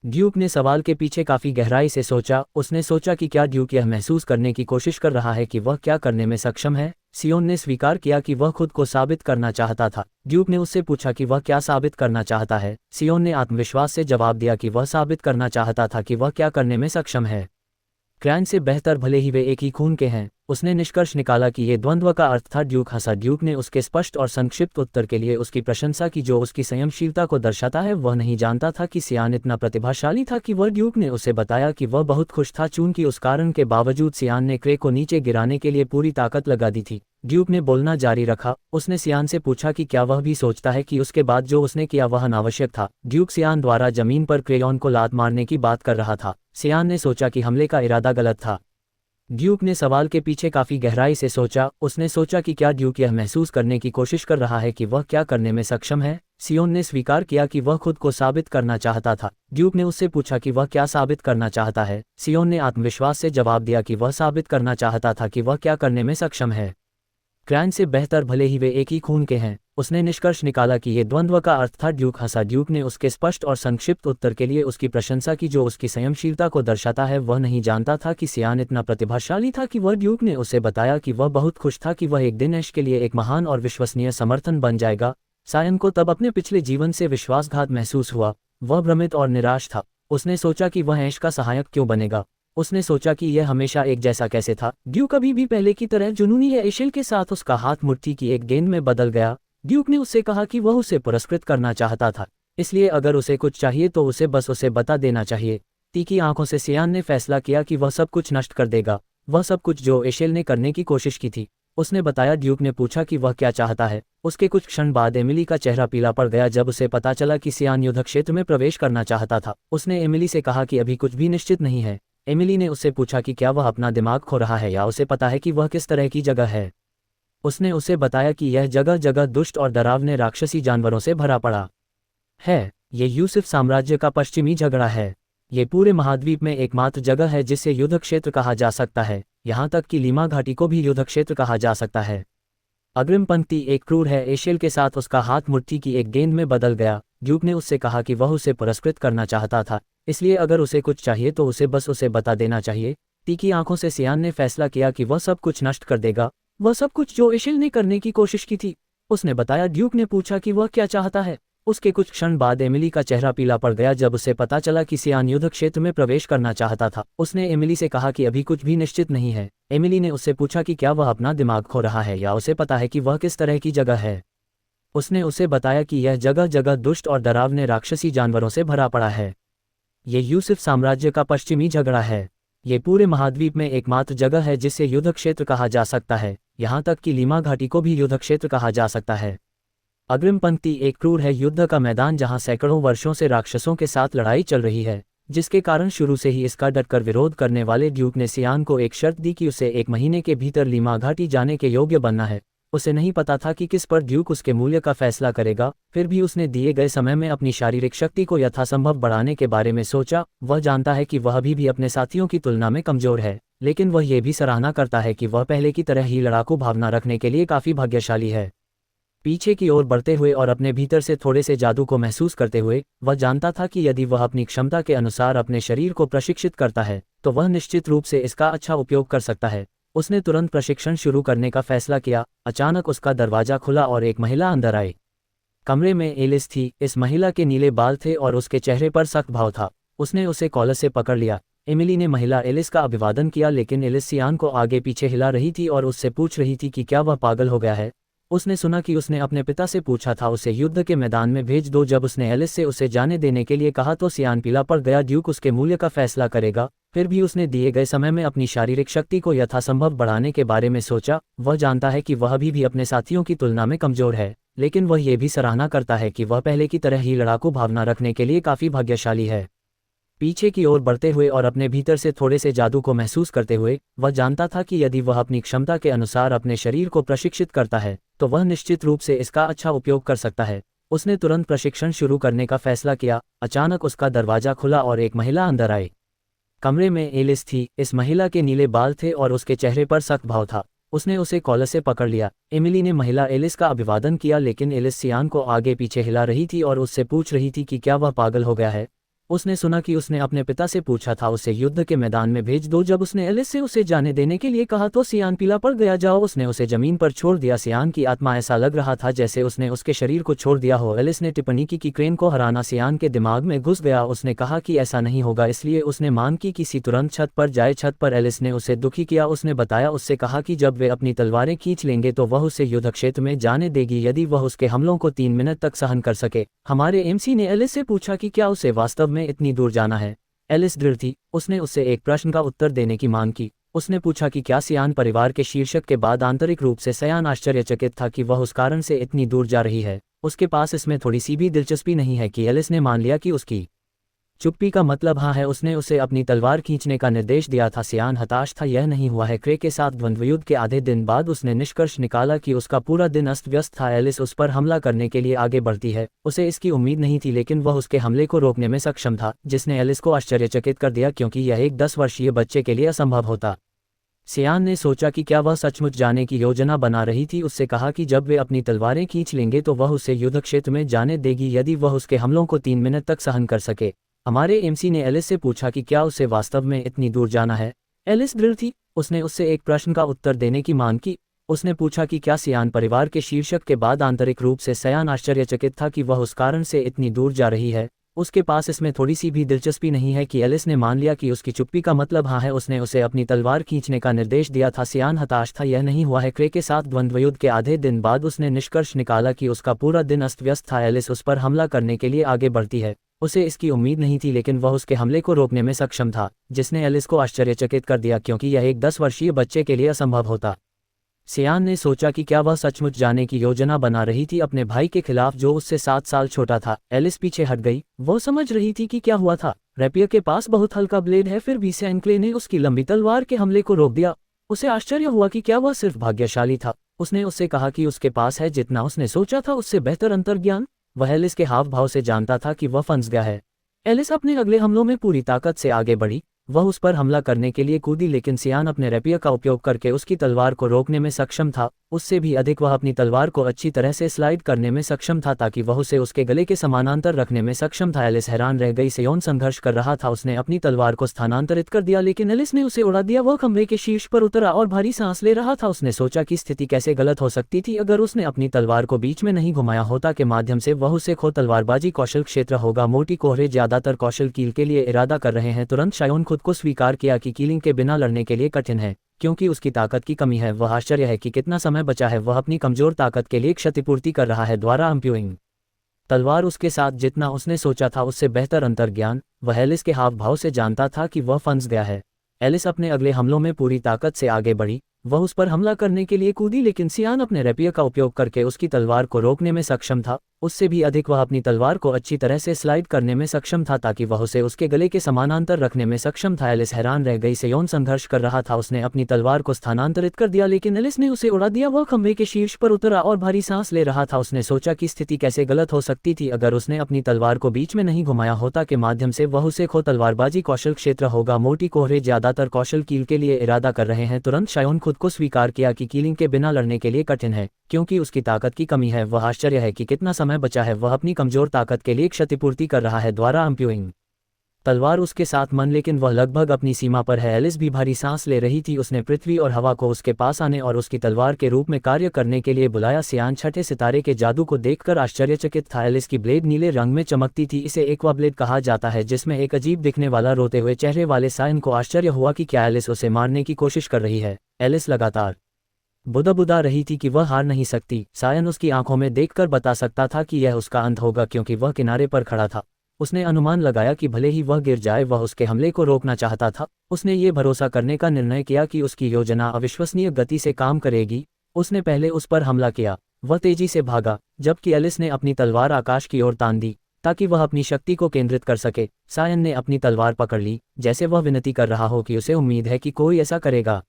ड्यूक ने सवाल के पीछे काफी गहराई से सोचा। उसने सोचा कि क्या ड्यूक यह महसूस करने की कोशिश कर रहा है कि वह क्या करने में सक्षम है। सियोन ने स्वीकार किया कि वह खुद को साबित करना चाहता था। ड्यूक ने उससे पूछा कि वह क्या साबित करना चाहता है। सियोन ने आत्मविश्वास से जवाब दिया कि वह साबित करना चाहता था कि वह क्या करने में सक्षम है। क्रैन से बेहतर भले ही वे एक ही खून के हैं। उसने निष्कर्ष निकाला कि ये द्वंद्व का अर्थ था। ड्यूक हंसा। ड्यूक ने उसके स्पष्ट और संक्षिप्त उत्तर के लिए उसकी प्रशंसा की जो उसकी संयमशीलता को दर्शाता है। वह नहीं जानता था कि सियान इतना प्रतिभाशाली था कि वह ड्यूक ने उसे बताया कि वह बहुत खुश था चूंकि उस कारण के बावजूद सियान ने क्रे को नीचे गिराने के लिए पूरी ताकत लगा दी थी। ड्यूक ने बोलना जारी रखा। उसने सियान से पूछा कि क्या वह भी सोचता है कि उसके बाद जो उसने किया वह अनावश्यक था। ड्यूक सियान द्वारा जमीन पर क्रेयॉन को लात मारने की बात कर रहा था। सियान ने सोचा कि हमले का इरादा गलत था। ड्यूक ने सवाल के पीछे काफी गहराई से सोचा। उसने सोचा कि क्या ड्यूक यह महसूस करने की कोशिश कर रहा है कि वह क्या करने में सक्षम है। सियोन ने स्वीकार किया कि वह खुद को साबित करना चाहता था। ड्यूक ने उससे पूछा कि वह क्या साबित करना चाहता है। सियोन ने आत्मविश्वास से जवाब दिया कि वह साबित करना चाहता था कि वह क्या करने में सक्षम है। क्रैन से बेहतर भले ही वे एक ही खून के हैं। उसने निष्कर्ष निकाला कि ये द्वंद्व का अर्थ था। ड्यूक हंसा। ड्यूक ने उसके स्पष्ट और संक्षिप्त उत्तर के लिए उसकी प्रशंसा की जो उसकी संयमशीलता को दर्शाता है। वह नहीं जानता था कि सियान इतना प्रतिभाशाली था कि वह ड्यूक ने उसे बताया कि वह बहुत खुश था कि वह एक दिन ऐश के लिए एक महान और विश्वसनीय समर्थन बन जाएगा। सायन को तब अपने पिछले जीवन से विश्वासघात महसूस हुआ। वह भ्रमित और निराश था। उसने सोचा कि वह ऐश का सहायक क्यों बनेगा। उसने सोचा कि यह हमेशा एक जैसा कैसे था। ड्यूक अभी भी पहले की तरह जुनूनी है। एशेल के साथ उसका हाथ मुट्ठी की एक गेंद में बदल गया। ड्यूक ने उससे कहा कि वह उसे पुरस्कृत करना चाहता था, इसलिए अगर उसे कुछ चाहिए तो उसे बस उसे बता देना चाहिए। तीखी आंखों से सियान ने फैसला किया कि वह सब कुछ नष्ट कर देगा, वह सब कुछ जो एशेल ने करने की कोशिश की थी। उसने बताया। ड्यूक ने पूछा कि वह क्या चाहता है। उसके कुछ क्षण बाद एमिली का चेहरा पीला पड़ गया जब उसे पता चला कि सियान युद्ध क्षेत्र में प्रवेश करना चाहता था। उसने एमिली से कहा कि अभी कुछ भी निश्चित नहीं है। एमिली ने उससे पूछा कि क्या वह अपना दिमाग खो रहा है या उसे पता है कि वह किस तरह की जगह है। उसने उसे बताया कि यह जगह जगह दुष्ट और डरावने राक्षसी जानवरों से भरा पड़ा है। ये यूसुफ साम्राज्य का पश्चिमी झगड़ा है। ये पूरे महाद्वीप में एकमात्र जगह है जिसे युद्ध क्षेत्र कहा जा सकता है, यहाँ तक कि लीमा घाटी को भी युद्ध क्षेत्र कहा जा सकता है। अग्रिम पंक्ति एक क्रूर है। एशेल के साथ उसका हाथ मुट्ठी की एक गेंद में बदल गया। ड्यूक ने उससे कहा कि वह उसे पुरस्कृत करना चाहता था, इसलिए अगर उसे कुछ चाहिए तो उसे बस उसे बता देना चाहिए। तीखी आंखों से सियान ने फैसला किया कि वह सब कुछ नष्ट कर देगा, वह सब कुछ जो एशेल ने करने की कोशिश की थी। उसने बताया। ड्यूक ने पूछा कि वह क्या चाहता है। उसके कुछ क्षण बाद एमिली का चेहरा पीला पड़ गया जब उसे पता चला कि सियान युद्ध क्षेत्र में प्रवेश करना चाहता था। उसने एमिली से कहा कि अभी कुछ भी निश्चित नहीं है। एमिली ने उससे पूछा कि क्या वह अपना दिमाग खो रहा है या उसे पता है कि वह किस तरह की जगह है। उसने उसे बताया कि यह जगह जगह दुष्ट और डरावने राक्षसी जानवरों से भरा पड़ा है। ये यूसुफ साम्राज्य का पश्चिमी झगड़ा है। ये पूरे महाद्वीप में एकमात्र जगह है जिसे युद्ध क्षेत्र कहा जा सकता है, यहाँ तक कि लीमा घाटी को भी युद्ध क्षेत्र कहा जा सकता है। अग्रिम पंक्ति एक क्रूर है। युद्ध का मैदान जहाँ सैकड़ों वर्षों से राक्षसों के साथ लड़ाई चल रही है, जिसके कारण शुरू से ही इसका डटकर विरोध करने वाले ड्यूक ने सियान को एक शर्त दी कि उसे 1 महीने के भीतर लीमा घाटी जाने के योग्य बनना है। उसे नहीं पता था कि किस पर ड्यूक उसके मूल्य का फैसला करेगा, फिर भी उसने दिए गए समय में अपनी शारीरिक शक्ति को यथासंभव बढ़ाने के बारे में सोचा। वह जानता है कि वह अभी भी अपने साथियों की तुलना में कमजोर है, लेकिन वह ये भी सराहना करता है कि वह पहले की तरह ही लड़ाकू भावना रखने के लिए काफ़ी भाग्यशाली है। पीछे की ओर बढ़ते हुए और अपने भीतर से थोड़े से जादू को महसूस करते हुए, वह जानता था कि यदि वह अपनी क्षमता के अनुसार अपने शरीर को प्रशिक्षित करता है तो वह निश्चित रूप से इसका अच्छा उपयोग कर सकता है। उसने तुरंत प्रशिक्षण शुरू करने का फैसला किया। अचानक उसका दरवाजा खुला और एक महिला अंदर आई। कमरे में एलिस थी। इस महिला के नीले बाल थे और उसके चेहरे पर सख्त भाव था। उसने उसे कॉलर से पकड़ लिया। एमिली ने महिला एलिस का अभिवादन किया, लेकिन एलिस सियान को आगे पीछे हिला रही थी और उससे पूछ रही थी कि क्या वह पागल हो गया है। उसने सुना कि उसने अपने पिता से पूछा था उसे युद्ध के मैदान में भेज दो। जब उसने एलिस से उसे जाने देने के लिए कहा तो सियान पीला पड़ गया। ड्यूक उसके मूल्य का फैसला करेगा, फिर भी उसने दिए गए समय में अपनी शारीरिक शक्ति को यथासंभव बढ़ाने के बारे में सोचा। वह जानता है कि वह अभी भी अपने साथियों की तुलना में कमजोर है, लेकिन वह ये भी सराहना करता है कि वह पहले की तरह ही लड़ाकू भावना रखने के लिए काफ़ी भाग्यशाली है। पीछे की ओर बढ़ते हुए और अपने भीतर से थोड़े से जादू को महसूस करते हुए, वह जानता था कि यदि वह अपनी क्षमता के अनुसार अपने शरीर को प्रशिक्षित करता है तो वह निश्चित रूप से इसका अच्छा उपयोग कर सकता है। उसने तुरंत प्रशिक्षण शुरू करने का फैसला किया। अचानक उसका दरवाजा खुला और एक महिला अंदर आई। कमरे में एलिस थी। इस महिला के नीले बाल थे और उसके चेहरे पर सख्त भाव था। उसने उसे कॉलर से पकड़ लिया। एमिली ने महिला एलिस का अभिवादन किया, लेकिन एलिस सियान को आगे पीछे हिला रही थी और उससे पूछ रही थी कि क्या वह पागल हो गया है। उसने सुना कि उसने अपने पिता से पूछा था उसे युद्ध के मैदान में भेज दो। जब उसने एलिस से उसे जाने देने के लिए कहा तो सियान पीला पड़ गया। जाओ, उसने उसे जमीन पर छोड़ दिया। सियान की आत्मा ऐसा लग रहा था जैसे उसने उसके शरीर को छोड़ दिया हो। एलिस ने टिप्पणी की कि क्रेन को हराना सियान के दिमाग में घुस गया। उसने कहा कि ऐसा नहीं होगा, इसलिए उसने मांग की कि सी तुरंत छत पर जाए। छत पर एलिस ने उसे दुखी किया। उसने बताया, उससे कहा कि जब वे अपनी तलवारें खींच लेंगे तो वह उसे युद्ध क्षेत्र में जाने देगी यदि वह उसके हमलों को 3 मिनट तक सहन कर सके। हमारे एमसी ने एलिस से पूछा कि क्या उसे वास्तव में इतनी दूर जाना है। एलिस दृढ़ थी। उसने उससे एक प्रश्न का उत्तर देने की मांग की। उसने पूछा कि क्या सियान परिवार के शीर्षक के बाद आंतरिक रूप से सियान आश्चर्यचकित था कि वह उस कारण से इतनी दूर जा रही है। उसके पास इसमें थोड़ी सी भी दिलचस्पी नहीं है कि एलिस ने मान लिया कि उसकी चुप्पी का मतलब हाँ है। उसने उसे अपनी तलवार खींचने का निर्देश दिया था। सियान हताश था। यह नहीं हुआ है। क्रे के साथ द्वंद्वयुद्ध के आधे दिन बाद उसने निष्कर्ष निकाला कि उसका पूरा दिन अस्त व्यस्त था। एलिस उस पर हमला करने के लिए आगे बढ़ती है। उसे इसकी उम्मीद नहीं थी, लेकिन वह उसके हमले को रोकने में सक्षम था, जिसने एलिस को आश्चर्यचकित कर दिया, क्योंकि यह एक 10 वर्षीय बच्चे के लिए असंभव होता। सियान ने सोचा कि क्या वह सचमुच जाने की योजना बना रही थी। उससे कहा कि जब वे अपनी तलवारें खींच लेंगे तो वह उसे युद्ध क्षेत्र में जाने देगी यदि वह उसके हमलों को 3 मिनट तक सहन कर सके। हमारे एमसी ने एलिस से पूछा कि क्या उसे वास्तव में इतनी दूर जाना है। एलिस दृढ़ थी। उसने उससे एक प्रश्न का उत्तर देने की मांग की। उसने पूछा कि क्या सियान परिवार के शीर्षक के बाद आंतरिक रूप से सियान आश्चर्यचकित था कि वह उस कारण से इतनी दूर जा रही है। उसके पास इसमें थोड़ी सी भी दिलचस्पी नहीं है कि एलिस ने मान लिया कि उसकी चुप्पी का मतलब हाँ है। उसने उसे अपनी तलवार खींचने का निर्देश दिया था। सियान हताश था। यह नहीं हुआ है। क्रे के साथ द्वंद्वयुद्ध के आधे दिन बाद उसने निष्कर्ष निकाला कि उसका पूरा दिन अस्त व्यस्त था। एलिस उस पर हमला करने के लिए आगे बढ़ती है। उसे इसकी उम्मीद नहीं थी, लेकिन वह उसके हमले को रोकने में सक्षम था, जिसने एलिस को आश्चर्यचकित कर दिया, क्योंकि यह एक 10 वर्षीय बच्चे के लिए असंभव होता। सियान ने सोचा कि क्या वह सचमुच जाने की योजना बना रही थी अपने भाई के खिलाफ जो उससे 7 साल छोटा था। एलिस पीछे हट गई। वो समझ रही थी कि क्या हुआ था। रैपियर के पास बहुत हल्का ब्लेड है, फिर भी सैनक्ले ने उसकी लंबी तलवार के हमले को रोक दिया। उसे आश्चर्य हुआ कि क्या वह सिर्फ भाग्यशाली था। उसने उससे कहा कि उसके पास है जितना उसने सोचा था उससे बेहतर अंतर्ज्ञान। वह एलिस के हाव भाव से जानता था कि वह फंस गया है। एलिस अपने अगले हमलों में पूरी ताकत से आगे बढ़ी। वह उस पर हमला करने के लिए कूदी, लेकिन सियान अपने रैपियर का उपयोग करके उसकी तलवार को रोकने में सक्षम था। उससे भी अधिक वह अपनी तलवार को अच्छी तरह से स्लाइड करने में सक्षम था ताकि वह उसे उसके गले के समानांतर रखने में सक्षम था। एलिस हैरान रह गई। से यौन संघर्ष कर रहा था। उसने अपनी तलवार को स्थानांतरित कर दिया, लेकिन एलिस ने उसे उड़ा दिया। वह खंभे के शीर्ष पर उतरा और भारी सांस ले रहा था। उसने सोचा कि स्थिति कैसे गलत हो सकती थी अगर उसने अपनी तलवार को बीच में नहीं घुमाया होता, के माध्यम से वह उसे खो तलवारबाजी कौशल क्षेत्र होगा। मोटी कोहरे ज्यादातर कौशल कील के लिए इरादा कर रहे हैं। तुरंत शायोन खुद को स्वीकार किया कि कीलिंग के बिना लड़ने के लिए कठिन है, क्योंकि उसकी ताकत की कमी है। वह आश्चर्य है कि कितना समय बचा है। वह अपनी कमजोर ताकत के लिए क्षतिपूर्ति कर रहा है द्वारा अम्प्यूइंग तलवार। उसके साथ जितना उसने सोचा था उससे बेहतर अंतर्ज्ञान वह एलिस के हाव भाव से जानता था कि वह फंस गया है। एलिस अपने अगले हमलों में पूरी ताकत से आगे बढ़ी। वह उस पर हमला करने के लिए कूदी, लेकिन सियान अपने रैपियर का उपयोग करके उसकी तलवार को रोकने में सक्षम था। उससे भी अधिक वह अपनी तलवार को अच्छी तरह से स्लाइड करने में सक्षम था ताकि वह उसे उसके गले के समानांतर रखने में सक्षम था। एलिस हैरान रह गई। से यौन संघर्ष कर रहा था। उसने अपनी तलवार को स्थानांतरित कर दिया, लेकिन एलिस ने उसे उड़ा दिया। वह खंभे के शीर्ष पर उतरा और भारी सांस ले रहा था। उसने सोचा कि स्थिति कैसे गलत हो सकती थी अगर उसने अपनी तलवार को बीच में नहीं घुमाया होता, के माध्यम से वह उसे खो तलवारबाजी कौशल क्षेत्र होगा। मोटी कोहरे ज्यादातर कौशल कील के लिए इरादा कर रहे हैं। तुरंत शायोन खुद को स्वीकार किया कि कीलिंग के बिना लड़ने के लिए कठिन है, क्योंकि उसकी ताकत की कमी है। वह आश्चर्य है कि कितना समय बचा है। वह अपनी कमजोर ताकत के लिए क्षतिपूर्ति कर रहा है द्वारा अम्प्यूइंग तलवार। उसके साथ मन, लेकिन वह लगभग अपनी सीमा पर है। एलिस भी भारी सांस ले रही थी। उसने पृथ्वी और हवा को उसके पास आने और उसकी तलवार के रूप में कार्य करने के लिए बुलाया। सियान छठे सितारे के जादू को देखकर आश्चर्यचकित था। एलिस की ब्लेड नीले रंग में चमकती थी। इसे एक्वा ब्लेड कहा जाता है, जिसमें एक अजीब दिखने वाला रोते हुए चेहरे वाले सायन को आश्चर्य हुआ कि क्या एलिस उसे मारने की कोशिश कर रही है। एलिस लगातार बुदा रही थी कि वह हार नहीं सकती। सायन उसकी आंखों में देखकर बता सकता था कि यह उसका अंत होगा, क्योंकि वह किनारे पर खड़ा था। उसने अनुमान लगाया कि भले ही वह गिर जाए, वह उसके हमले को रोकना चाहता था। उसने ये भरोसा करने का निर्णय किया कि उसकी योजना अविश्वसनीय गति से काम करेगी। उसने पहले उस पर हमला किया। वह तेजी से भागा, जबकि एलिस ने अपनी तलवार आकाश की ओर तान दी ताकि वह अपनी शक्ति को केंद्रित कर सके। सायन ने अपनी तलवार पकड़ ली, जैसे वह विनती कर रहा हो कि उसे उम्मीद है कि कोई ऐसा करेगा।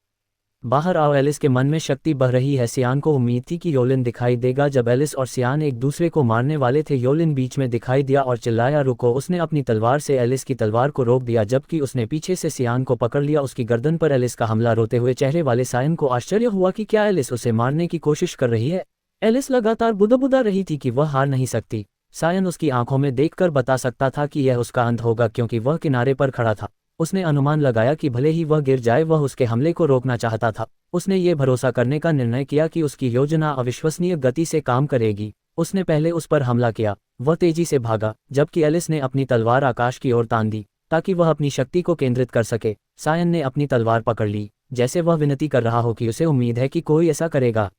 बाहर आओ। एलिस के मन में शक्ति बह रही है। सियान को उम्मीद थी कि योलिन दिखाई देगा। जब एलिस और सियान एक दूसरे को मारने वाले थे, योलिन बीच में दिखाई दिया और चिल्लाया, रुको। उसने अपनी तलवार से एलिस की तलवार को रोक दिया, जबकि उसने पीछे से सियान को पकड़ लिया। उसकी गर्दन पर एलिस का हमला। रोते हुए चेहरे वाले सायन को आश्चर्य हुआ कि क्या एलिस उसे मारने की कोशिश कर रही है। एलिस लगातार बुदा रही थी कि वह हार नहीं सकती। सायन उसकी आंखों में देखकर बता सकता था कि यह उसका अंत होगा, क्योंकि वह किनारे पर खड़ा था। उसने अनुमान लगाया कि भले ही वह गिर जाए, वह उसके हमले को रोकना चाहता था। उसने ये भरोसा करने का निर्णय किया कि उसकी योजना अविश्वसनीय गति से काम करेगी। उसने पहले उस पर हमला किया। वह तेजी से भागा, जबकि एलिस ने अपनी तलवार आकाश की ओर तान दी ताकि वह अपनी शक्ति को केंद्रित कर सके। सायन ने अपनी तलवार पकड़ ली, जैसे वह विनती कर रहा हो कि उसे उम्मीद है कि कोई ऐसा करेगा।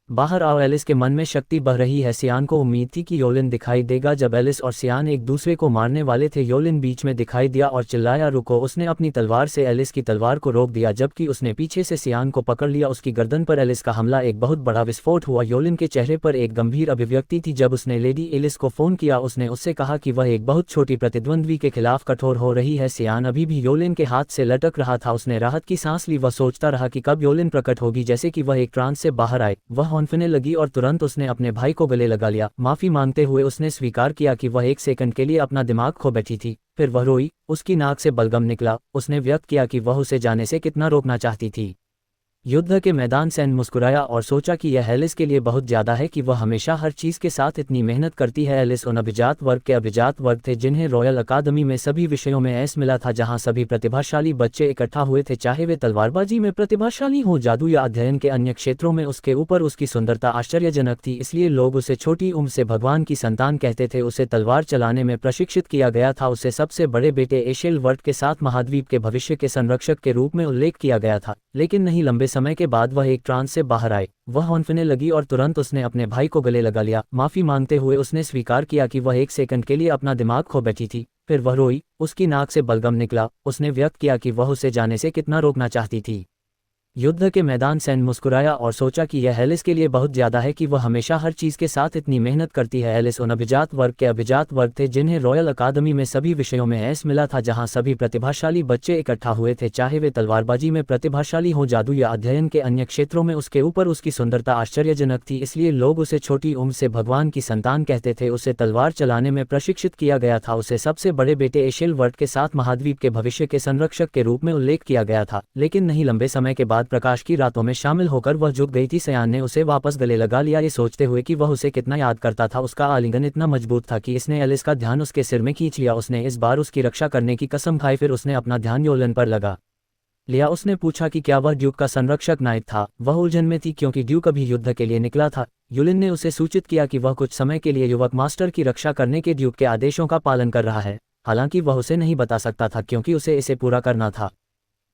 बाहर आओ। एलिस के मन में शक्ति बह रही है। सियान को उम्मीद थी कि योलिन दिखाई देगा। जब एलिस और सियान एक दूसरे को मारने वाले थे, योलिन बीच में दिखाई दिया और चिल्लाया, रुको। उसने अपनी तलवार से एलिस की तलवार को रोक दिया, जबकि उसने पीछे से सियान को पकड़ लिया। उसकी गर्दन पर एलिस का हमला। एक बहुत बड़ा विस्फोट हुआ। योलिन के चेहरे पर एक गंभीर अभिव्यक्ति थी। जब उसने लेडी एलिस को फोन किया, उसने उससे कहा कि वह एक बहुत छोटी प्रतिद्वंद्वी के खिलाफ कठोर हो रही है। सियान अभी भी योलिन के हाथ से लटक रहा था। उसने राहत की सांस ली। वह सोचता रहा कि कब योलिन प्रकट होगी, जैसे कि वह एक ट्रांस से बाहर आए। वह हौंफने लगी और तुरंत उसने अपने भाई को गले लगा लिया। माफी मांगते हुए उसने स्वीकार किया कि वह एक सेकंड के लिए अपना दिमाग खो बैठी थी। फिर वह रोई। उसकी नाक से बलगम निकला। उसने व्यक्त किया कि वह उसे जाने से कितना रोकना चाहती थी। युद्ध के मैदान सैन मुस्कुराया और सोचा कि यह एलिस के लिए बहुत ज्यादा है कि वह हमेशा हर चीज के साथ इतनी मेहनत करती है। एलिस उन अभिजात वर्ग के अभिजात वर्ग थे जिन्हें रॉयल अकादमी में सभी विषयों में एस मिला था, जहां सभी प्रतिभाशाली बच्चे इकट्ठा हुए थे, चाहे वे तलवारबाजी में प्रतिभाशाली हों, जादू या अध्ययन के अन्य क्षेत्रों में। उसके ऊपर उसकी सुंदरता आश्चर्यजनक थी, इसलिए लोग उसे छोटी उम्र से भगवान की संतान कहते थे। उसे तलवार चलाने में प्रशिक्षित किया गया था। उसे सबसे बड़े बेटे एशेल वर्ट के साथ महाद्वीप के भविष्य के संरक्षक के रूप में उल्लेख किया गया था, लेकिन नहीं लंबे समय के बाद वह एक ट्रांस से बाहर आए। वह हौंफने लगी और तुरंत उसने अपने भाई को गले लगा लिया। माफी मांगते हुए उसने स्वीकार किया कि वह एक सेकंड के लिए अपना दिमाग खो बैठी थी। फिर वह रोई। उसकी नाक से बलगम निकला। उसने व्यक्त किया कि वह उसे जाने से कितना रोकना चाहती थी। युद्ध के मैदान सैन मुस्कुराया और सोचा कि यह एलिस के लिए बहुत ज़्यादा है कि वह हमेशा हर चीज़ के साथ इतनी मेहनत करती है। एलिस उन अभिजात वर्ग के अभिजात वर्ग थे जिन्हें रॉयल अकादमी में सभी विषयों में एस मिला था, जहां सभी प्रतिभाशाली बच्चे इकट्ठा हुए थे, चाहे वे तलवारबाजी में प्रतिभाशाली हों, जादू या अध्ययन के अन्य क्षेत्रों में। उसके ऊपर उसकी सुंदरता आश्चर्यजनक थी, इसलिए लोग उसे छोटी उम्र से भगवान की संतान कहते थे। उसे तलवार चलाने में प्रशिक्षित किया गया था। उसे सबसे बड़े बेटे एशेलवर्ट के साथ महाद्वीप के भविष्य के संरक्षक के रूप में उल्लेख किया गया था, लेकिन नहीं लंबे समय के बाद प्रकाश की रातों में शामिल होकर वह झुक गई थी। सयान ने उसे वापस गले लगा लिया, ये सोचते हुए कि वह उसे कितना याद करता था। उसका आलिंगन इतना मजबूत था कि इसने एलिस का ध्यान उसके सिर में खींच लिया। उसने इस बार उसकी रक्षा करने की कसम खाई, फिर उसने अपना ध्यान योलन पर लगा लिया। उसने पूछा कि क्या वह ड्यूक का संरक्षक नायक था। वह उलझन में थी क्योंकि ड्यूक अभी युद्ध के लिए निकला था। यूलिन ने उसे सूचित किया कि वह कुछ समय के लिए युवक मास्टर की रक्षा करने के ड्यूक के आदेशों का पालन कर रहा है, हालांकि वह उसे नहीं बता सकता था क्योंकि उसे इसे पूरा करना था।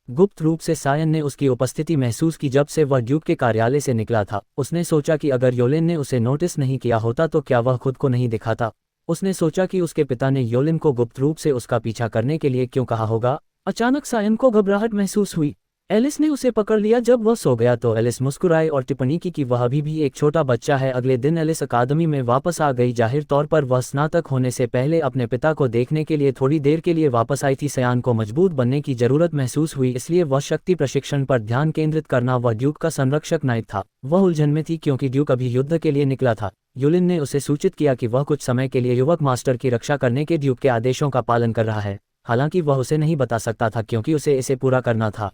गुप्त रूप से सायन ने उसकी उपस्थिति महसूस की जब से वह ड्यूक के कार्यालय से निकला था। उसने सोचा कि अगर योलिन ने उसे नोटिस नहीं किया होता तो क्या वह खुद को नहीं दिखाता। उसने सोचा कि उसके पिता ने योलिन को गुप्त रूप से उसका पीछा करने के लिए क्यों कहा होगा। अचानक सायन को घबराहट महसूस हुई। एलिस ने उसे पकड़ लिया जब वह सो गया तो एलिस मुस्कुराई और टिप्पणी की कि वह अभी भी एक छोटा बच्चा है। अगले दिन एलिस अकादमी में वापस आ गई। जाहिर तौर पर वह स्नातक होने से पहले अपने पिता को देखने के लिए थोड़ी देर के लिए वापस आई थी। सयान को मजबूत बनने की जरूरत महसूस हुई, इसलिए वह शक्ति प्रशिक्षण पर ध्यान केंद्रित करना। वह ड्यूक का संरक्षक नायक था। वह उलझन में थी क्योंकि ड्यूक अभी युद्ध के लिए निकला था। यूलिन ने उसे सूचित किया कि वह कुछ समय के लिए युवक मास्टर की रक्षा करने के ड्यूक के आदेशों का पालन कर रहा है, हालांकि वह उसे नहीं बता सकता था क्योंकि उसे इसे पूरा करना था।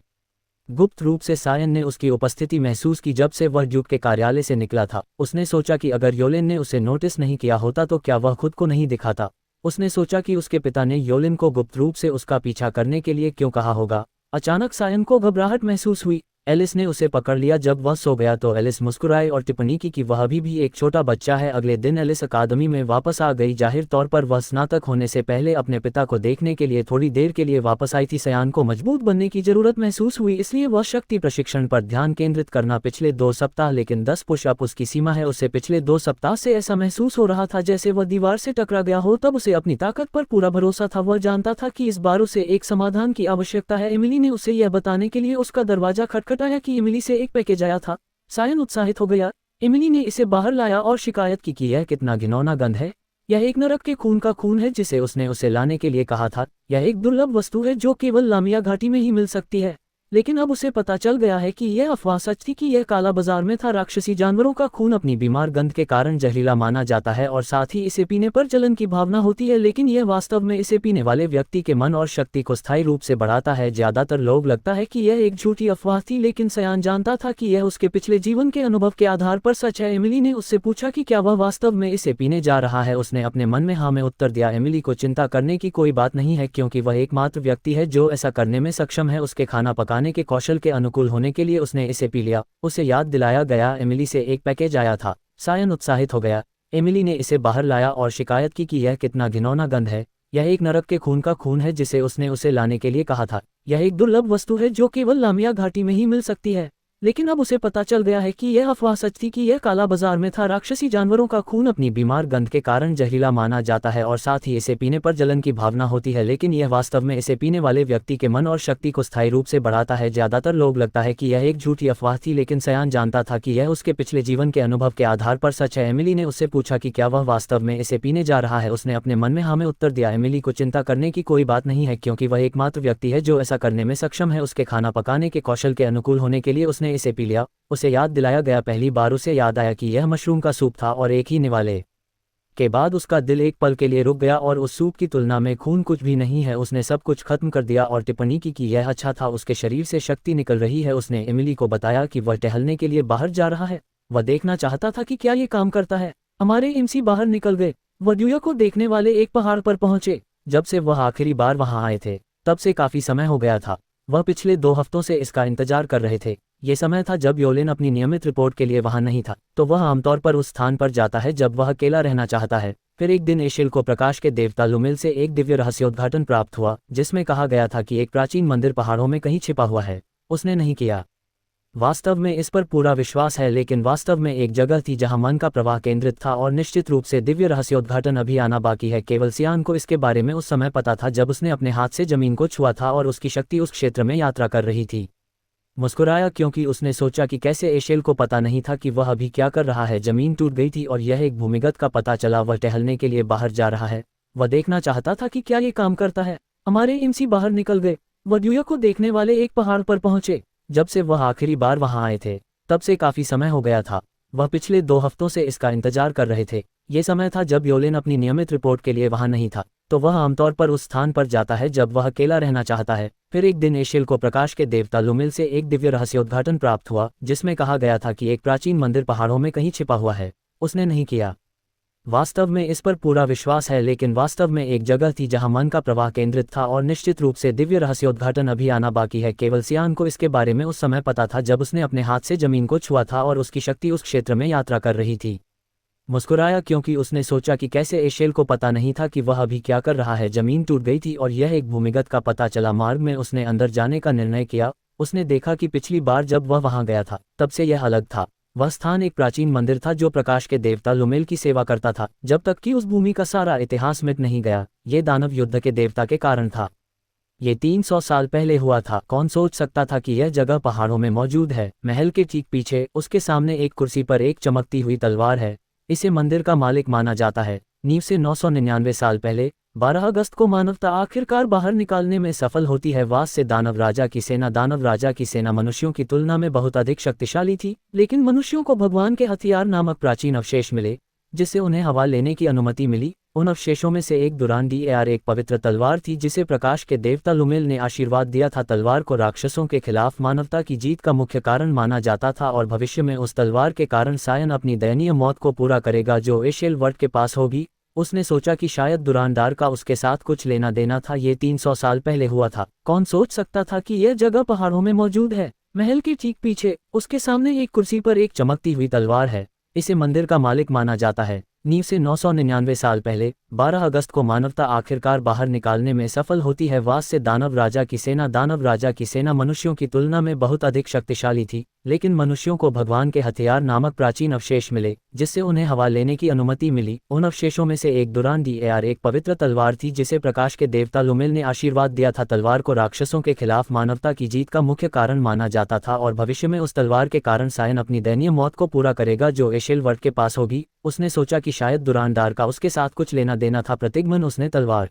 गुप्त रूप से सायन ने उसकी उपस्थिति महसूस की जब से वह ड्यूक के कार्यालय से निकला था। उसने सोचा कि अगर योलिन ने उसे नोटिस नहीं किया होता तो क्या वह खुद को नहीं दिखाता। उसने सोचा कि उसके पिता ने योलिन को गुप्त रूप से उसका पीछा करने के लिए क्यों कहा होगा। अचानक सायन को घबराहट महसूस हुई। एलिस ने उसे पकड़ लिया जब वह सो गया तो एलिस मुस्कुराई और टिप्पणी की कि वह अभी भी एक छोटा बच्चा है। अगले दिन एलिस अकादमी में वापस आ गई। जाहिर तौर पर वह स्नातक होने से पहले अपने पिता को देखने के लिए थोड़ी देर के लिए वापस आई थी। सयान को मजबूत बनने की जरूरत महसूस हुई, इसलिए वह शक्ति प्रशिक्षण पर ध्यान केंद्रित करना। पिछले 2 सप्ताह लेकिन 10 पुशअप उसकी सीमा है। उसे पिछले 2 सप्ताह से ऐसा महसूस हो रहा था जैसे वह दीवार से टकरा गया हो। तब उसे अपनी ताकत पर पूरा भरोसा था। वह जानता था कि इस बार उसे एक समाधान की आवश्यकता है। एमिली ने उसे यह बताने के लिए उसका दरवाजा खटखटाया कि एमिली से एक पैकेज आया था। सायन उत्साहित हो गया। एमिली ने इसे बाहर लाया और शिकायत की कि यह कितना घिनौना गंध है। यह एक नरक के खून का खून है जिसे उसने उसे लाने के लिए कहा था। यह एक दुर्लभ वस्तु है जो केवल लामिया घाटी में ही मिल सकती है, लेकिन अब उसे पता चल गया है कि यह अफवाह सच थी कि यह काला बाजार में था। राक्षसी जानवरों का खून अपनी बीमार गंध के कारण जहरीला माना जाता है और साथ ही इसे पीने पर जलन की भावना होती है, लेकिन यह वास्तव में इसे पीने वाले व्यक्ति के मन और शक्ति को स्थायी रूप से बढ़ाता है। ज्यादातर लोग लगता है कि यह एक झूठी अफवाह थी, लेकिन सयान जानता था कि यह उसके पिछले जीवन के अनुभव के आधार पर सच है। एमिली ने उससे पूछा कि क्या वह वास्तव में इसे पीने जा रहा है। उसने अपने मन में हाँ में उत्तर दिया। एमिली को चिंता करने की कोई बात नहीं है क्योंकि वह एकमात्र व्यक्ति है जो ऐसा करने में सक्षम है। उसके खाना पकाने के कौशल के अनुकूल होने के लिए उसने इसे पी लिया। उसे याद दिलाया गया एमिली से एक पैकेज आया था। सायन उत्साहित हो गया। एमिली ने इसे बाहर लाया और शिकायत की कि यह कितना घिनौना गंध है। यह एक नरक के खून का खून है जिसे उसने उसे लाने के लिए कहा था। यह एक दुर्लभ वस्तु है जो केवल लामिया घाटी में ही मिल सकती है, लेकिन अब उसे पता चल गया है कि यह अफवाह सच थी कि यह काला बाजार में था। राक्षसी जानवरों का खून अपनी बीमार गंध के कारण जहरीला माना जाता है और साथ ही इसे पीने पर जलन की भावना होती है, लेकिन यह वास्तव में इसे पीने वाले व्यक्ति के मन और शक्ति को स्थायी रूप से बढ़ाता है। ज्यादातर लोग लगता है कि यह एक झूठी अफवाह थी, लेकिन सयान जानता था कि यह उसके पिछले जीवन के अनुभव के आधार पर सच है। एमिली ने उससे पूछा कि क्या वह वास्तव में इसे पीने जा रहा है। उसने अपने मन में हाँ में उत्तर दिया। एमिली को चिंता करने की कोई बात नहीं है क्योंकि वह एकमात्र व्यक्ति है जो ऐसा करने में सक्षम है। उसके खाना पकाने के कौशल के अनुकूल होने के लिए उसने इसे पी लिया। उसे याद दिलाया गया। पहली बार उसे याद आया कि यह मशरूम का सूप था और एक ही निवाले के बाद उसका दिल एक पल के लिए रुक गया और उस सूप की तुलना में खून कुछ भी नहीं है। उसने सब कुछ खत्म कर दिया और टिप्पणी की कि यह अच्छा था। उसके शरीर से शक्ति निकल रही है। उसने एमिली को बताया कि वह टहलने के लिए बाहर जा रहा है। वह देखना चाहता था कि क्या ये काम करता है। हमारे एमसी बाहर निकल गए। वह ड्यूया को देखने वाले एक पहाड़ पर पहुंचे। जब से वह आखिरी बार वहां आए थे तब से काफी समय हो गया था। वह पिछले 2 हफ्तों से इसका इंतजार कर रहे थे। ये समय था जब योलिन अपनी नियमित रिपोर्ट के लिए वहां नहीं था, तो वह आमतौर पर उस स्थान पर जाता है जब वह अकेला रहना चाहता है। फिर एक दिन एशिल को प्रकाश के देवता लुमिल से एक दिव्य रहस्योद्घाटन प्राप्त हुआ जिसमें कहा गया था कि एक प्राचीन मंदिर पहाड़ों में कहीं छिपा हुआ है। उसने नहीं किया वास्तव में इस पर पूरा विश्वास है, लेकिन वास्तव में एक जगह थी जहां मन का प्रवाह केंद्रित था और निश्चित रूप से दिव्य रहस्योद्घाटन अभी आना बाकी है। केवल सियान को इसके बारे में उस समय पता था जब उसने अपने हाथ से जमीन को छुआ था और उसकी शक्ति उस क्षेत्र में यात्रा कर रही थी। मुस्कुराया क्योंकि उसने सोचा कि कैसे एशेल को पता नहीं था कि वह अभी क्या कर रहा है। जमीन टूट गई थी और यह एक भूमिगत का पता चला। वह टहलने के लिए बाहर जा रहा है। वह देखना चाहता था कि क्या ये काम करता है। हमारे एमसी बाहर निकल गए। वह ड्यूया को देखने वाले एक पहाड़ पर पहुंचे। जब से वह आखिरी बार वहां आए थे तब से काफी समय हो गया था। वह पिछले 2 हफ्तों से इसका इंतजार कर रहे थे। ये समय था जब योलेन अपनी नियमित रिपोर्ट के लिए वहां नहीं था, तो वह आमतौर पर उस स्थान पर जाता है जब वह अकेला रहना चाहता है। फिर एक दिन एशेल को प्रकाश के देवता लुमिल से एक दिव्य रहस्योद्घाटन प्राप्त हुआ, जिसमें कहा गया था कि एक प्राचीन मंदिर पहाड़ों में कहीं छिपा हुआ है। उसने नहीं किया वास्तव में इस पर पूरा विश्वास है, लेकिन वास्तव में एक जगह थी जहां मन का प्रवाह केंद्रित था और निश्चित रूप से दिव्य रहस्योद्घाटन अभी आना बाकी है। केवल सियान को इसके बारे में उस समय पता था जब उसने अपने हाथ से जमीन को छुआ था और उसकी शक्ति उस क्षेत्र में यात्रा कर रही थी। मुस्कुराया क्योंकि उसने सोचा कि कैसे एशेल को पता नहीं था कि वह अभी क्या कर रहा है। जमीन टूट गई थी और यह एक भूमिगत का पता चला। मार्ग में उसने अंदर जाने का निर्णय किया। उसने देखा कि पिछली बार जब वह वहां गया था तब से यह अलग था। वह स्थान एक प्राचीन मंदिर था जो प्रकाश के देवता लुमेल की सेवा करता था जब तक कि उस भूमि का सारा इतिहास मिट नहीं गया। ये दानव युद्ध के देवता के कारण था। ये 300 साल पहले हुआ था। कौन सोच सकता था कि यह जगह पहाड़ों में मौजूद है। महल के ठीक पीछे उसके सामने एक कुर्सी पर एक चमकती हुई तलवार है। इसे मंदिर का मालिक माना जाता है। नींव से 999 साल पहले 12 अगस्त को मानवता आखिरकार बाहर निकालने में सफल होती है। वास से दानव राजा की सेना। दानव राजा की सेना मनुष्यों की तुलना में बहुत अधिक शक्तिशाली थी, लेकिन मनुष्यों को भगवान के हथियार नामक प्राचीन अवशेष मिले, जिससे उन्हें हवा लेने की अनुमति मिली। उन अवशेषों में से एक दुरान-डीएआर एक पवित्र तलवार थी जिसे प्रकाश के देवता लुमेल ने आशीर्वाद दिया था। तलवार को राक्षसों के खिलाफ मानवता की जीत का मुख्य कारण माना जाता था और भविष्य में उस तलवार के कारण सायन अपनी दयनीय मौत को पूरा करेगा जो एशेल वर्ट के पास होगी। उसने सोचा कि शायद दुरानदार का उसके साथ कुछ लेना देना था। ये 300 साल पहले हुआ था। कौन सोच सकता था कि यह जगह पहाड़ों में मौजूद है। महल के ठीक पीछे उसके सामने एक कुर्सी पर एक चमकती हुई तलवार है। इसे मंदिर का मालिक माना जाता है। नींव से 999 साल पहले 12 अगस्त को मानवता आखिरकार बाहर निकालने में सफल होती है। वास से दानव राजा की सेना। दानव राजा की सेना मनुष्यों की तुलना में बहुत अधिक शक्तिशाली थी, लेकिन मनुष्यों को भगवान के हथियार नामक प्राचीन अवशेष मिले, जिससे उन्हें हवा लेने की अनुमति मिली। उन अवशेषों में से एक दुरान-डीएआर एक पवित्र तलवार थी जिसे प्रकाश के देवता लुमेल ने आशीर्वाद दिया था। तलवार को राक्षसों के खिलाफ मानवता की जीत का मुख्य कारण माना जाता था और भविष्य में उस तलवार के कारण सायन अपनी दयनीय मौत को पूरा करेगा जो एशेल वर्ट के पास होगी। उसने सोचा कि शायद दुरानदार का उसके साथ कुछ लेना देना था। प्रतिगमन उसने तलवार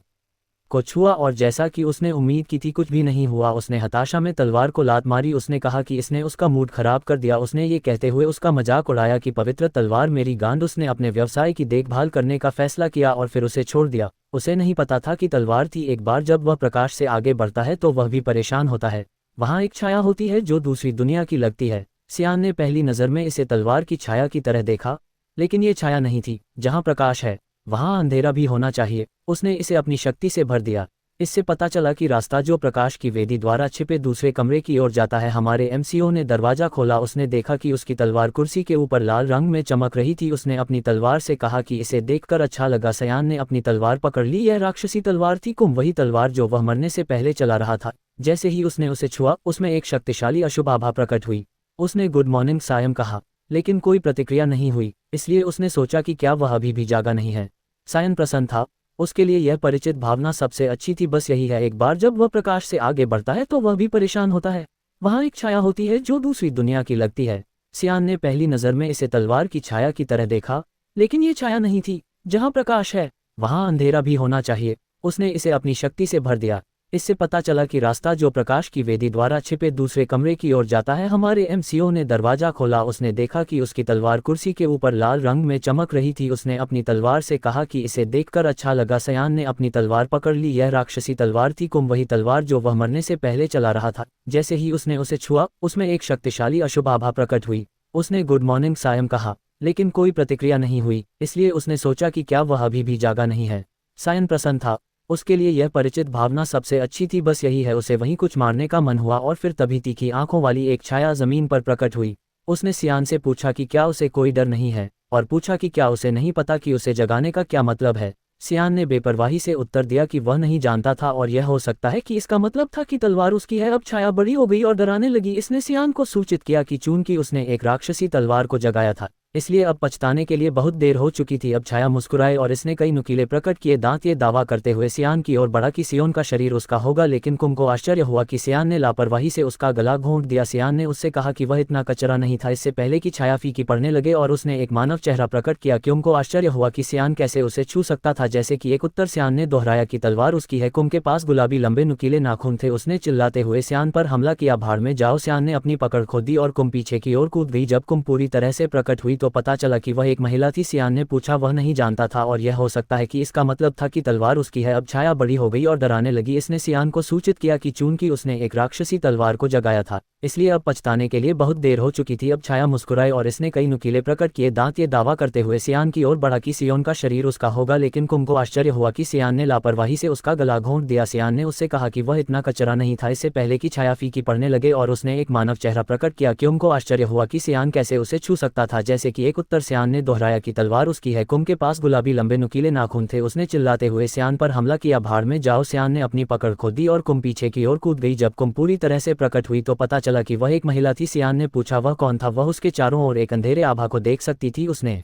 को छुआ और जैसा कि उसने उम्मीद की थी कुछ भी नहीं हुआ। उसने हताशा में तलवार को लात मारी। उसने कहा कि इसने उसका मूड खराब कर दिया। उसने ये कहते हुए उसका मजाक उड़ाया कि पवित्र तलवार मेरी गांड। उसने अपने व्यवसाय की देखभाल करने का फैसला किया और फिर उसे छोड़ दिया। उसे नहीं पता था कि तलवार थी। एक बार जब वह प्रकाश से आगे बढ़ता है तो वह भी परेशान होता है। वहाँ एक छाया होती है जो दूसरी दुनिया की लगती है। सियान ने पहली नज़र में इसे तलवार की छाया की तरह देखा, लेकिन ये छाया नहीं थी। जहाँ प्रकाश है वहाँ अंधेरा भी होना चाहिए। उसने इसे अपनी शक्ति से भर दिया। इससे पता चला कि रास्ता जो प्रकाश की वेदी द्वारा छिपे दूसरे कमरे की ओर जाता है। हमारे एमसीओ ने दरवाजा खोला। उसने देखा कि उसकी तलवार कुर्सी के ऊपर लाल रंग में चमक रही थी। उसने अपनी तलवार से कहा कि इसे देखकर अच्छा लगा। सयान ने अपनी तलवार पकड़ ली। यह राक्षसी तलवार थी, कुम वही तलवार जो वह मरने से पहले चला रहा था। जैसे ही उसने उसे छुआ उसमें एक शक्तिशाली अशुभ आभा प्रकट हुई। उसने गुड मॉर्निंग सायम कहा, लेकिन कोई प्रतिक्रिया नहीं हुई। इसलिए उसने सोचा कि क्या वह अभी भी जागा नहीं है। सायन प्रसन्न था। उसके लिए यह परिचित भावना सबसे अच्छी थी। बस यही है, एक बार जब वह प्रकाश से आगे बढ़ता है तो वह भी परेशान होता है। वहाँ एक छाया होती है जो दूसरी दुनिया की लगती है। सियान ने पहली नज़र में इसे तलवार की छाया की तरह देखा, लेकिन ये छाया नहीं थी। जहाँ प्रकाश है वहाँ अंधेरा भी होना चाहिए। उसने इसे अपनी शक्ति से भर दिया। इससे पता चला कि रास्ता जो प्रकाश की वेदी द्वारा छिपे दूसरे कमरे की ओर जाता है। हमारे एमसीओ ने दरवाजा खोला। उसने देखा कि उसकी तलवार कुर्सी के ऊपर लाल रंग में चमक रही थी। उसने अपनी तलवार से कहा कि इसे देखकर अच्छा लगा। सयान ने अपनी तलवार पकड़ ली। यह राक्षसी तलवार थी, कुम वही तलवार जो वह मरने से पहले चला रहा था। जैसे ही उसने उसे छुआ उसमें एक शक्तिशाली अशुभ आभा प्रकट हुई। उसने गुड मॉर्निंग सायम कहा, लेकिन कोई प्रतिक्रिया नहीं हुई। इसलिए उसने सोचा कि क्या वह अभी भी जागा नहीं है। सायन प्रसन्न था। उसके लिए यह परिचित भावना सबसे अच्छी थी। बस यही है, उसे वहीं कुछ मारने का मन हुआ और फिर तभी तीखी आंखों वाली एक छाया जमीन पर प्रकट हुई। उसने सियान से पूछा कि क्या उसे कोई डर नहीं है, और पूछा कि क्या उसे नहीं पता कि उसे जगाने का क्या मतलब है। सियान ने बेपरवाही से उत्तर दिया कि वह नहीं जानता था और यह हो सकता है कि इसका मतलब था कि तलवार उसकी है। अब छाया बड़ी हो गई और डराने लगी। इसने सियान को सूचित किया कि चूंकि उसने एक राक्षसी तलवार को जगाया था, इसलिए अब पछताने के लिए बहुत देर हो चुकी थी। अब छाया मुस्कुराए और इसने कई नुकीले प्रकट किए दांत ये दावा करते हुए सियान की ओर बढ़ा कि सियोन का शरीर उसका होगा, लेकिन कुम को आश्चर्य हुआ कि सियान ने लापरवाही से उसका गला घोंट दिया। सियान ने उससे कहा कि वह इतना कचरा नहीं था। इससे पहले कि छाया फीकी पड़ने लगे और उसने एक मानव चेहरा प्रकट किया। कुम को आश्चर्य हुआ कि सियान कैसे उसे छू सकता था। जैसे कि एक उत्तर सियान ने दोहराया कि तलवार उसकी है। कुम के पास गुलाबी लंबे नुकीले नाखून थे। उसने चिल्लाते हुए सियान पर हमला किया। भाड़ में जाओ। सियान ने अपनी पकड़ खो दी और कुम पीछे की ओर कूद गई। जब कुम पूरी तरह से प्रकट हुई तो पता चला कि वह एक महिला थी। सियान ने पूछा वह नहीं जानता था और यह हो सकता है कि इसका मतलब था कि तलवार उसकी है। अब छाया बड़ी हो गई और डराने लगी। इसने सियान को सूचित किया कि चूंकि उसने एक राक्षसी तलवार को जगाया था, इसलिए अब पछताने के लिए बहुत देर हो चुकी थी। अब छाया मुस्कुराए और इसने कई नुकीले प्रकट किए दांत ये दावा करते हुए सियान की ओर बढ़ा कि सियोन का शरीर उसका होगा, लेकिन कुम को आश्चर्य हुआ कि सियान ने लापरवाही से उसका गला घोंट दिया। सियान ने उससे कहा कि वह इतना कचरा नहीं था। इससे पहले कि छाया फीकी पड़ने लगे और उसने एक मानव चेहरा प्रकट किया। कुम को आश्चर्य हुआ कि सियान कैसे उसे छू सकता था। जैसे कि एक उत्तर सियान ने दोहराया कि तलवार उसकी है। कुम के पास गुलाबी लंबे नुकीले नाखून थे। उसने चिल्लाते हुए सियान पर हमला किया। भाड़ में जाओ। सियान ने अपनी पकड़ खो दी और कुम पीछे की ओर कूद गई। जब कुम पूरी तरह से प्रकट हुई तो पता चला कि वह एक महिला थी। सियान ने पूछा वह कौन था। वह उसके चारों ओर एक अंधेरे आभा को देख सकती थी। उसने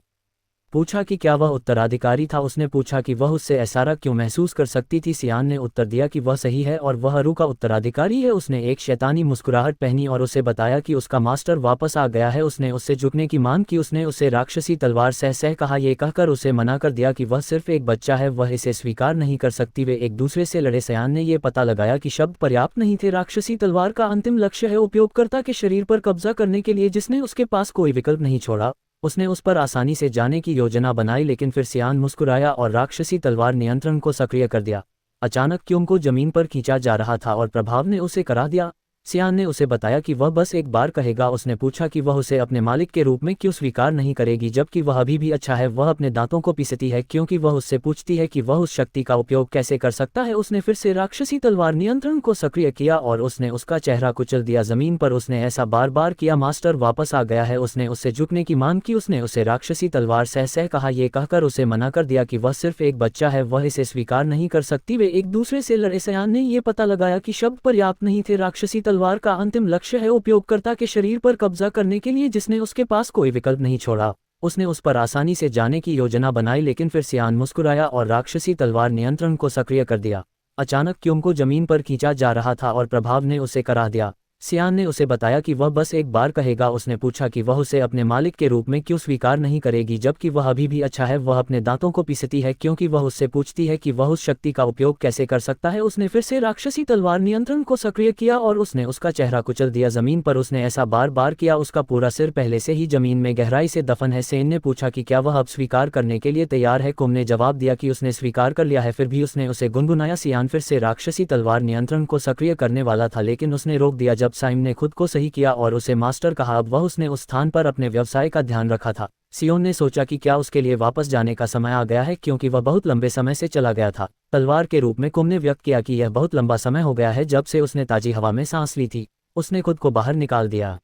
पूछा कि क्या वह उत्तराधिकारी था। उसने पूछा कि वह उससे ऐसा क्यों महसूस कर सकती थी। सियान ने उत्तर दिया कि वह सही है और वह अरू का उत्तराधिकारी है। उसने एक शैतानी मुस्कुराहट पहनी और उसे बताया कि उसका मास्टर वापस आ गया है। उसने उससे झुकने की मांग की। उसने उसे राक्षसी तलवार सह कहा। यह कहकर उसे मना कर दिया कि वह सिर्फ एक बच्चा है, वह इसे स्वीकार नहीं कर सकती। वे एक दूसरे से लड़े। सियान ने यह पता लगाया कि शब्द पर्याप्त नहीं थे। राक्षसी तलवार का अंतिम लक्ष्य है उपयोगकर्ता के शरीर पर कब्जा करने के लिए, जिसने उसके पास कोई विकल्प नहीं छोड़ा। उसने उस पर आसानी से जाने की योजना बनाई, लेकिन फिर सियान मुस्कुराया और राक्षसी तलवार नियंत्रण को सक्रिय कर दिया। अचानक क्यूम को जमीन पर खींचा जा रहा था और प्रभाव ने उसे करा दिया। सियान ने उसे बताया कि वह बस एक बार कहेगा। उसने पूछा कि वह उसे अपने मालिक के रूप में क्यों स्वीकार नहीं करेगी, जबकि वह अभी भी अच्छा है। वह अपने दांतों को पीसती है क्योंकि वह उससे पूछती है कि वह उस शक्ति का उपयोग कैसे कर सकता है। उसने फिर से राक्षसी तलवार नियंत्रण को सक्रिय किया और उसने उसका चेहरा कुचल दिया जमीन पर। उसने ऐसा बार बार किया। मास्टर वापस आ गया है। उसने उससे झुकने की मांग की। उसने उसे राक्षसी तलवार सह कहा। यह कहकर उसे मना कर दिया कि वह सिर्फ एक बच्चा है, वह इसे स्वीकार नहीं कर सकती। वे एक दूसरे से लड़े। सियान ने यह पता लगाया कि शब्द पर्याप्त नहीं थे। राक्षसी तलवार का अंतिम लक्ष्य है उपयोगकर्ता के शरीर पर कब्जा करने के लिए, जिसने उसके पास कोई विकल्प नहीं छोड़ा। उसने उस पर आसानी से जाने की योजना बनाई, लेकिन फिर सियान मुस्कुराया और राक्षसी तलवार नियंत्रण को सक्रिय कर दिया। अचानक क्यूम को जमीन पर खींचा जा रहा था और प्रभाव ने उसे करा दिया। सियान ने उसे बताया कि वह बस एक बार कहेगा। उसने पूछा कि वह उसे अपने मालिक के रूप में क्यों स्वीकार नहीं करेगी, जबकि वह अभी भी अच्छा है। वह अपने दांतों को पीसती है क्योंकि वह उससे पूछती है कि वह उस शक्ति का उपयोग कैसे कर सकता है। उसने फिर से राक्षसी तलवार नियंत्रण को सक्रिय किया और उसने उसका चेहरा कुचल दिया जमीन पर। उसने ऐसा बार बार किया। उसका पूरा सिर पहले से ही जमीन में गहराई से दफन है। सेन ने पूछा कि क्या वह अब स्वीकार करने के लिए तैयार है। कुम ने जवाब दिया कि उसने स्वीकार कर लिया है। फिर भी उसने उसे गुनगुनाया। सियान फिर से राक्षसी तलवार नियंत्रण को सक्रिय करने वाला था, लेकिन उसने रोक दिया जब साइम ने खुद को सही किया और उसे मास्टर कहा। अब वह उसने उस स्थान पर अपने व्यवसाय का ध्यान रखा था। सियोन ने सोचा कि क्या उसके लिए वापस जाने का समय आ गया है, क्योंकि वह बहुत लंबे समय से चला गया था। तलवार के रूप में कुम ने व्यक्त किया कि यह बहुत लंबा समय हो गया है जब से उसने ताजी हवा में सांस ली थी। उसने खुद को बाहर निकाल दिया।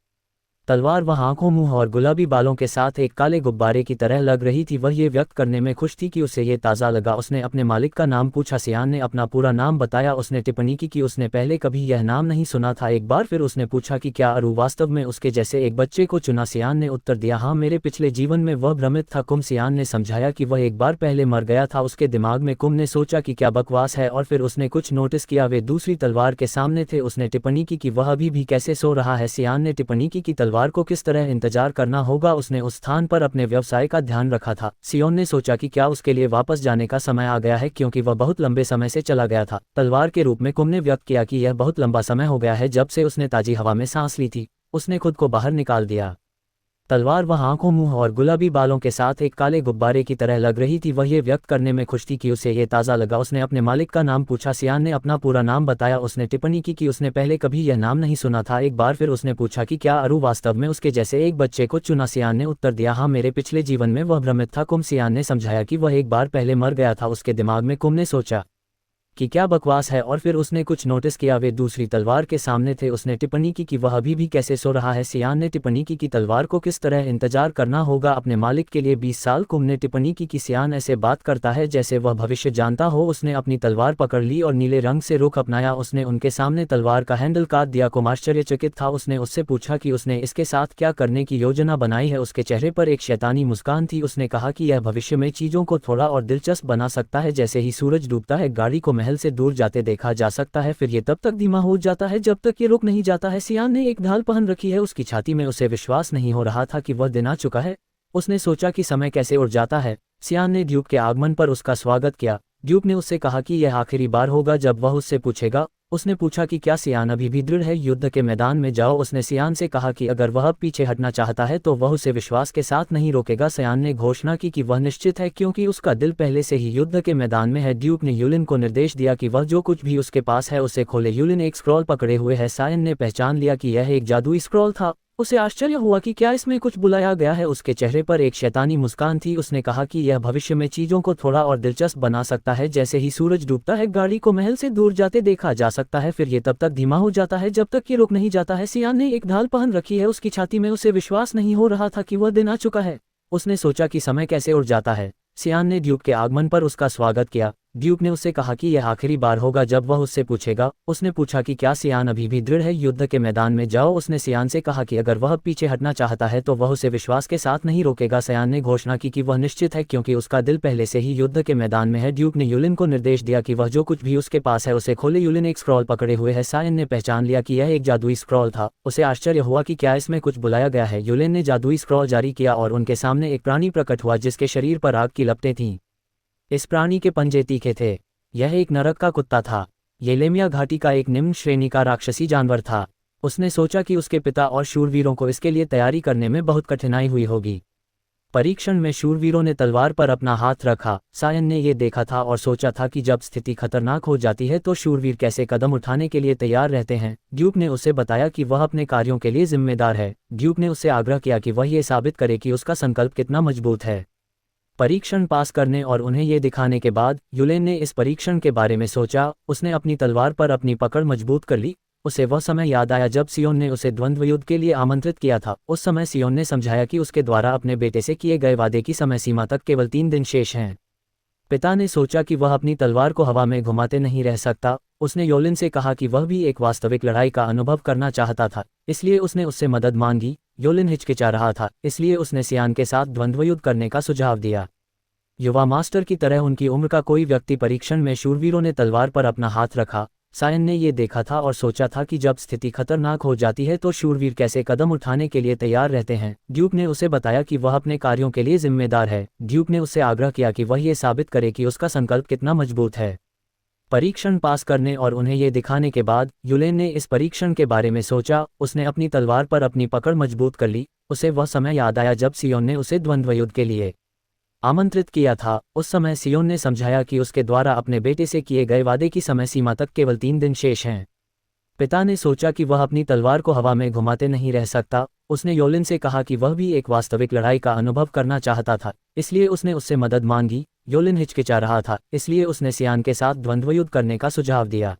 तलवार वह आंखों, मुंह और गुलाबी बालों के साथ एक काले गुब्बारे की तरह लग रही थी। वह ये व्यक्त करने में खुश थी कि उसे ये ताज़ा लगा। उसने अपने मालिक का नाम पूछा। सियान ने अपना पूरा नाम बताया। उसने टिप्पणी की कि उसने पहले कभी यह नाम नहीं सुना था। एक बार फिर उसने पूछा कि क्या अरू वास्तव में उसके जैसे एक बच्चे को चुना। सियान ने उत्तर दिया, हाँ, मेरे पिछले जीवन में वह भ्रमित था। कुम सियान ने समझाया कि वह एक बार पहले मर गया था उसके दिमाग में। कुम ने सोचा कि क्या बकवास है और फिर उसने कुछ नोटिस किया। वे दूसरी तलवार के सामने थे। उसने टिप्पणी की कि वह अभी भी कैसे सो रहा है। सियान ने टिप्पणी की कि तलवार को किस तरह इंतजार करना होगा। उसने उस स्थान पर अपने व्यवसाय का ध्यान रखा था। सियोन ने सोचा कि क्या उसके लिए वापस जाने का समय आ गया है, क्योंकि वह बहुत लंबे समय से चला गया था। तलवार के रूप में कुम ने व्यक्त किया कि यह बहुत लंबा समय हो गया है जब से उसने ताजी हवा में सांस ली थी। उसने खुद को बाहर निकाल दिया। तलवार वह आंखों, मुंह और गुलाबी बालों के साथ एक काले गुब्बारे की तरह लग रही थी। वह ये व्यक्त करने में खुश थी कि उसे ये ताज़ा लगा। उसने अपने मालिक का नाम पूछा। सियान ने अपना पूरा नाम बताया। उसने टिप्पणी की कि उसने पहले कभी यह नाम नहीं सुना था। एक बार फिर उसने पूछा कि क्या अरू वास्तव में उसके जैसे एक बच्चे को चुना। सियान ने उत्तर दिया, हाँ, मेरे पिछले जीवन में वह भ्रमित था। कुम सियान ने समझाया कि वह एक बार पहले मर गया था उसके दिमाग में। कुम ने सोचा कि क्या बकवास है, और फिर उसने कुछ नोटिस किया वे दूसरी तलवार के सामने थे। उसने टिप्पणी की कि वह अभी भी कैसे सो रहा है। सियान ने टिप्पणी की कि तलवार को किस तरह इंतजार करना होगा अपने मालिक के लिए 20 साल। कुम ने टिप्पणी की कि सियान ऐसे बात करता है जैसे वह भविष्य जानता हो। उसने अपनी तलवार पकड़ ली और नीले रंग से रुख अपनाया। उसने उनके सामने तलवार का हैंडल काट दिया। कुम आश्चर्यचकित था। उसने उससे पूछा कि उसने इसके साथ क्या करने की योजना बनाई है। उसके चेहरे पर एक शैतानी मुस्कान थी। उसने कहा कि यह भविष्य में चीज़ों को थोड़ा और दिलचस्प बना सकता है। जैसे ही सूरज डूबता है गाड़ी को महल से दूर जाते देखा जा सकता है, फिर ये तब तक धीमा हो जाता है जब तक ये रुक नहीं जाता है। सियान ने एक ढाल पहन रखी है। उसकी छाती में उसे विश्वास नहीं हो रहा था कि वह दिन आ चुका है। उसने सोचा कि समय कैसे उड़ जाता है। सियान ने ड्यूक के आगमन पर उसका स्वागत किया। ड्यूक ने उससे कहा कि यह आखिरी बार होगा जब वह उससे पूछेगा। उसने पूछा कि क्या सियान अभी भी दृढ़ है। युद्ध के मैदान में जाओ। उसने सियान से कहा कि अगर वह अब पीछे हटना चाहता है तो वह उसे विश्वास के साथ नहीं रोकेगा। सियान ने घोषणा की कि वह निश्चित है क्योंकि उसका दिल पहले से ही युद्ध के मैदान में है। ड्यूक ने यूलिन को निर्देश दिया कि वह जो कुछ भी उसके पास है उसे खोले। यूलिन एक स्क्रॉल पकड़े हुए है। सायन ने पहचान लिया कि यह एक जादुई स्क्रॉल था। उसे आश्चर्य हुआ कि क्या इसमें कुछ बुलाया गया है। उसके चेहरे पर एक शैतानी मुस्कान थी। उसने कहा कि यह भविष्य में चीज़ों को थोड़ा और दिलचस्प बना सकता है। जैसे ही सूरज डूबता है गाड़ी को महल से दूर जाते देखा जा सकता है, फिर ये तब तक धीमा हो जाता है जब तक ये रुक नहीं जाता है। सियान ने एक ढाल पहन रखी है। उसकी छाती में उसे विश्वास नहीं हो रहा था कि वह दिन आ चुका है। उसने सोचा कि समय कैसे उड़ जाता है। सियान ने ड्यूक के आगमन पर उसका स्वागत किया। ड्यूक ने उससे कहा कि यह आखिरी बार होगा जब वह उससे पूछेगा। उसने पूछा कि क्या सियान अभी भी दृढ़ है। युद्ध के मैदान में जाओ। उसने सियान से कहा कि अगर वह पीछे हटना चाहता है तो वह उसे विश्वास के साथ नहीं रोकेगा। सियान ने घोषणा की कि वह निश्चित है क्योंकि उसका दिल पहले से ही युद्ध के मैदान में है। ड्यूक ने यूलिन को निर्देश दिया कि वह जो कुछ भी उसके पास है उसे खोले। यूलिन एक स्क्रॉल पकड़े हुए है। सायन ने पहचान लिया कि यह एक जादुई स्क्रॉल था। उसे आश्चर्य हुआ कि क्या इसमें कुछ बुलाया गया है। यूलिन ने जादुई स्क्रॉल जारी किया और उनके सामने एक प्राणी प्रकट हुआ जिसके शरीर पर आग की लपटें थीं। इस प्राणी के पंजे तीखे थे। यह एक नरक का कुत्ता था। ये लेमिया घाटी का एक निम्न श्रेणी का राक्षसी जानवर था। उसने सोचा कि उसके पिता और शूरवीरों को इसके लिए तैयारी करने में बहुत कठिनाई हुई होगी। परीक्षण में शूरवीरों ने तलवार पर अपना हाथ रखा। सायन ने ये देखा था और सोचा था कि जब स्थिति खतरनाक हो जाती है तो शूरवीर कैसे कदम उठाने के लिए तैयार रहते हैं। ड्यूक ने उसे बताया कि वह अपने कार्यों के लिए जिम्मेदार है। ड्यूक ने उससे आग्रह किया कि वह ये साबित करे कि उसका संकल्प कितना मजबूत है। परीक्षण पास करने और उन्हें ये दिखाने के बाद यूलेन ने इस परीक्षण के बारे में सोचा। उसने अपनी तलवार पर अपनी पकड़ मजबूत कर ली। उसे वह समय याद आया जब सियोन ने उसे द्वंद्व युद्ध के लिए आमंत्रित किया था। उस समय सियोन ने समझाया कि उसके द्वारा अपने बेटे से किए गए वादे की समय सीमा तक केवल 3 दिन शेष हैं। पिता ने सोचा कि वह अपनी तलवार को हवा में घुमाते नहीं रह सकता। उसने योलिन से कहा कि वह भी एक वास्तविक लड़ाई का अनुभव करना चाहता था, इसलिए उसने उससे मदद मांगी। योलिन हिचकिचा रहा था, इसलिए उसने सियान के साथ द्वंद्वयुद्ध करने का सुझाव दिया। युवा मास्टर की तरह उनकी उम्र का कोई व्यक्ति परीक्षण में शूरवीरों ने तलवार पर अपना हाथ रखा। सायन ने ये देखा था और सोचा था कि जब स्थिति खतरनाक हो जाती है तो शूरवीर कैसे कदम उठाने के लिए तैयार रहते हैं। ड्यूक ने उसे बताया कि वह अपने कार्यों के लिए जिम्मेदार है। ड्यूक ने उससे आग्रह किया कि वह ये साबित करे कि उसका संकल्प कितना मजबूत है। परीक्षण पास करने और उन्हें ये दिखाने के बाद यूलेन ने इस परीक्षण के बारे में सोचा। उसने अपनी तलवार पर अपनी पकड़ मजबूत कर ली। उसे वह समय याद आया जब सियोन ने उसे द्वंद्वयुद्ध के लिए आमंत्रित किया था। उस समय सियोन ने समझाया कि उसके द्वारा अपने बेटे से किए गए वादे की समय सीमा तक केवल 3 दिन शेष हैं। पिता ने सोचा कि वह अपनी तलवार को हवा में घुमाते नहीं रह सकता। उसने योलिन से कहा कि वह भी एक वास्तविक लड़ाई का अनुभव करना चाहता था, इसलिए उसने उससे मदद मांगी। योलिन हिचकिचा रहा था, इसलिए उसने सियान के साथ द्वंद्वयुद्ध करने का सुझाव दिया।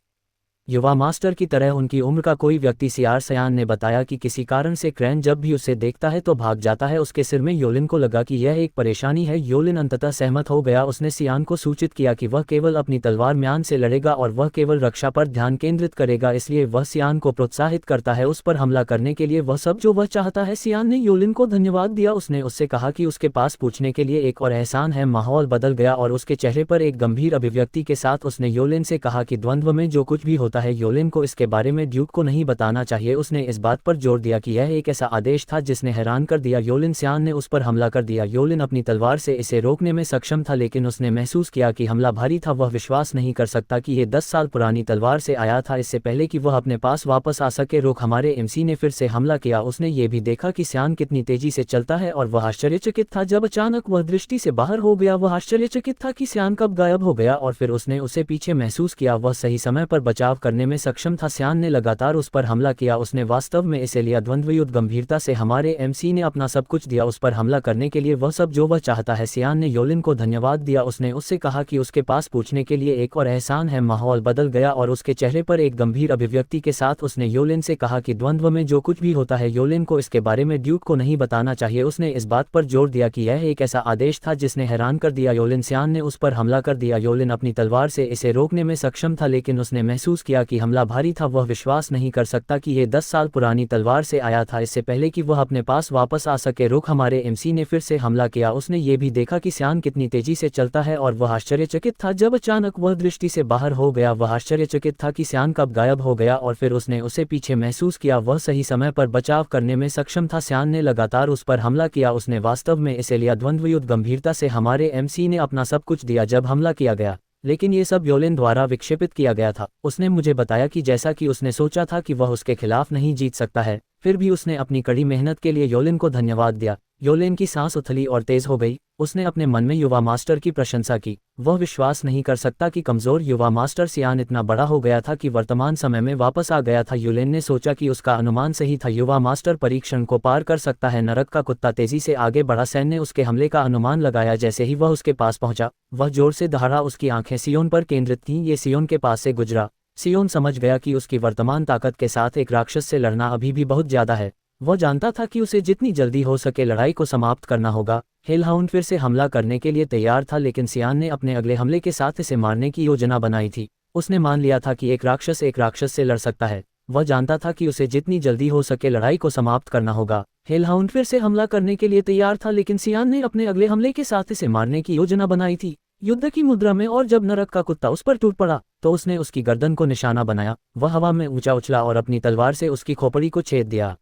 युवा मास्टर की तरह उनकी उम्र का कोई व्यक्ति सियान ने बताया कि किसी कारण से क्रैन जब भी उसे देखता है तो भाग जाता है। उसके सिर में योलिन को लगा कि यह एक परेशानी है। योलिन अंततः सहमत हो गया। उसने सियान को सूचित किया कि वह केवल अपनी तलवार म्यान से लड़ेगा और वह केवल रक्षा पर ध्यान केंद्रित करेगा, इसलिए वह सियान को प्रोत्साहित करता है उस पर हमला करने के लिए वह सब जो वह चाहता है। सियान ने योलिन को धन्यवाद दिया। उसने उससे कहा कि उसके पास पूछने के लिए एक और एहसान है। माहौल बदल गया और उसके चेहरे पर एक गंभीर अभिव्यक्ति के साथ उसने योलिन से कहा कि द्वंद्व में जो कुछ भी होता है योलिन को इसके बारे में ड्यूक को नहीं बताना चाहिए। उसने इस बात पर जोर दिया कि यह एक ऐसा आदेश था जिसने हैरान कर दिया योलिन। सियान ने उस पर हमला कर दिया। योलिन अपनी तलवार से इसे रोकने में सक्षम था, लेकिन उसने महसूस किया कि हमला भारी था। वह विश्वास नहीं कर सकता कि ये 10 साल पुरानी तलवार से आया था, इससे पहले कि वह अपने पास वापस आ सके। रोक हमारे एमसी ने फिर से हमला किया। उसने ये भी देखा कि सियान कितनी तेजी से चलता है और वह आश्चर्यचकित था जब अचानक वह दृष्टि से बाहर हो गया। वह आश्चर्यचकित था कि सियान कब गायब हो गया और फिर उसने उसे पीछे महसूस किया। वह सही समय पर बचाव करने में सक्षम था। सियान ने लगातार उस पर हमला किया, उसने वास्तव में इसे लिया द्वंद्वयुद्ध गंभीरता से। हमारे एमसी ने अपना सब कुछ दिया उस पर हमला करने के लिए, वह सब जो वह चाहता है। सियान ने योलिन को धन्यवाद दिया, उसने उससे कहा कि उसके पास पूछने के लिए एक और एहसान है। माहौल बदल गया और उसके चेहरे पर एक गंभीर अभिव्यक्ति के साथ उसने योलिन से कहा कि द्वंद्व में जो कुछ भी होता है योलिन को इसके बारे में ड्यूक को नहीं बताना चाहिए। उसने इस बात पर जोर दिया कि यह एक ऐसा आदेश था जिसने हैरान कर दिया योलिन। सियान ने उस पर हमला कर दिया, योलिन अपनी तलवार से इसे रोकने में सक्षम था लेकिन उसने महसूस किया कि हमला भारी था। वह विश्वास नहीं कर सकता कि ये 10 साल पुरानी तलवार से आया था, इससे पहले कि वह अपने पास वापस आ सके। रुक, हमारे एमसी ने फिर से हमला किया। उसने ये भी देखा कि सियान कितनी तेजी से चलता है और वह आश्चर्यचकित था जब अचानक वह दृष्टि से बाहर हो गया। वह आश्चर्यचकित था कि सियान कब गायब हो गया और फिर उसने उसे पीछे महसूस किया। वह सही समय पर बचाव करने में सक्षम था। सियान ने लगातार उस पर हमला किया, उसने वास्तव में इसे लिया द्वंद्वयुद्ध गंभीरता से। हमारे एमसी ने अपना सब कुछ दिया जब हमला किया गया, लेकिन ये सब योलिन द्वारा विक्षेपित किया गया था। उसने मुझे बताया कि जैसा कि उसने सोचा था कि वह उसके खिलाफ नहीं जीत सकता है, फिर भी उसने अपनी कड़ी मेहनत के लिए योलिन को धन्यवाद दिया। योलिन की सांस उथली और तेज हो गई, उसने अपने मन में युवा मास्टर की प्रशंसा की। वह विश्वास नहीं कर सकता कि कमजोर युवा मास्टर सियान इतना बड़ा हो गया था कि वर्तमान समय में वापस आ गया था। योलिन ने सोचा कि उसका अनुमान सही था, युवा मास्टर परीक्षण को पार कर सकता है। नरक का कुत्ता तेजी से आगे बढ़ा, सैन ने उसके हमले का अनुमान लगाया। जैसे ही वह उसके पास पहुंचा, वह जोर से दहाड़ा। उसकी आंखें सियोन पर केंद्रित थीं, ये सियोन के पास से गुजरा। सियोन समझ गया कि उसकी वर्तमान ताकत के साथ एक राक्षस से लड़ना अभी भी बहुत ज्यादा है। वह जानता था कि उसे जितनी जल्दी हो सके लड़ाई को समाप्त करना होगा। हेलहाउंड फिर से हमला करने के लिए तैयार था, लेकिन सियान ने अपने अगले हमले के साथ इसे मारने की योजना बनाई थी। उसने मान लिया था कि एक राक्षस से लड़ सकता है। वह जानता था कि उसे जितनी जल्दी हो सके लड़ाई को समाप्त करना होगा। हेलहाउंड फिर से हमला करने के लिए तैयार था, लेकिन सियान ने अपने अगले हमले के साथ इसे मारने की योजना बनाई थी, युद्ध की मुद्रा में। और जब नरक का कुत्ता उस पर टूट पड़ा तो उसने उसकी गर्दन को निशाना बनाया। वह हवा में ऊंचा उछला और अपनी तलवार से उसकी खोपड़ी को छेद दिया।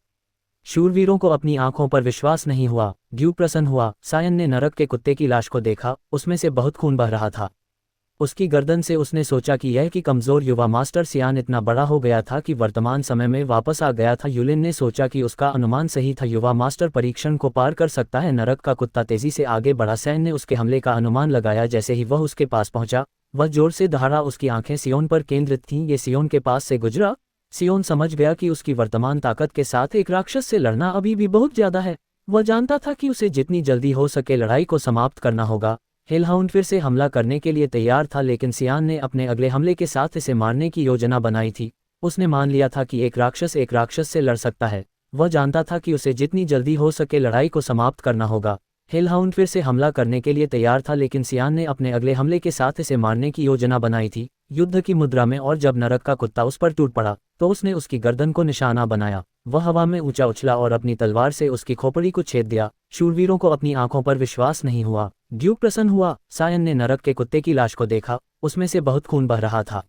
शूरवीरों को अपनी आंखों पर विश्वास नहीं हुआ। ड्यूक प्रसन्न हुआ। सायन ने नरक के कुत्ते की लाश को देखा, उसमें से बहुत खून बह रहा था। उसकी गर्दन से उसने सोचा कि यह कि कमजोर युवा मास्टर सियान इतना बड़ा हो गया था कि वर्तमान समय में वापस आ गया था। युलिन ने सोचा कि उसका अनुमान सही था, युवा मास्टर परीक्षण को पार कर सकता है। नरक का कुत्ता तेजी से आगे बढ़ा, सैन ने उसके हमले का अनुमान लगाया। जैसे ही वह उसके पास पहुंचा, वह जोर से दहाड़ा। उसकी आंखें सियोन पर केंद्रित थीं, ये सियोन के पास से गुजरा। सियोन समझ गया कि उसकी वर्तमान ताकत के साथ एक राक्षस से लड़ना अभी भी बहुत ज्यादा है। वह जानता था कि उसे जितनी जल्दी हो सके लड़ाई को समाप्त करना होगा। हेलहाउंड फिर से हमला करने के लिए तैयार था, लेकिन सियान ने अपने अगले हमले के साथ इसे मारने की योजना बनाई थी। उसने मान लिया था कि एक राक्षस से लड़ सकता है। वह जानता था कि उसे जितनी जल्दी हो सके लड़ाई को समाप्त करना होगा। हेलहाउंड फिर से हमला करने के लिए तैयार था, लेकिन सियान ने अपने अगले हमले के साथ इसे मारने की योजना बनाई थी, युद्ध की मुद्रा में। और जब नरक का कुत्ता उस पर टूट पड़ा तो उसने उसकी गर्दन को निशाना बनाया। वह हवा में ऊंचा उछला और अपनी तलवार से उसकी खोपड़ी को छेद दिया। शूरवीरों को अपनी आंखों पर विश्वास नहीं हुआ। ड्यूक प्रसन्न हुआ। सायन ने नरक के कुत्ते की लाश को देखा, उसमें से बहुत खून बह रहा था।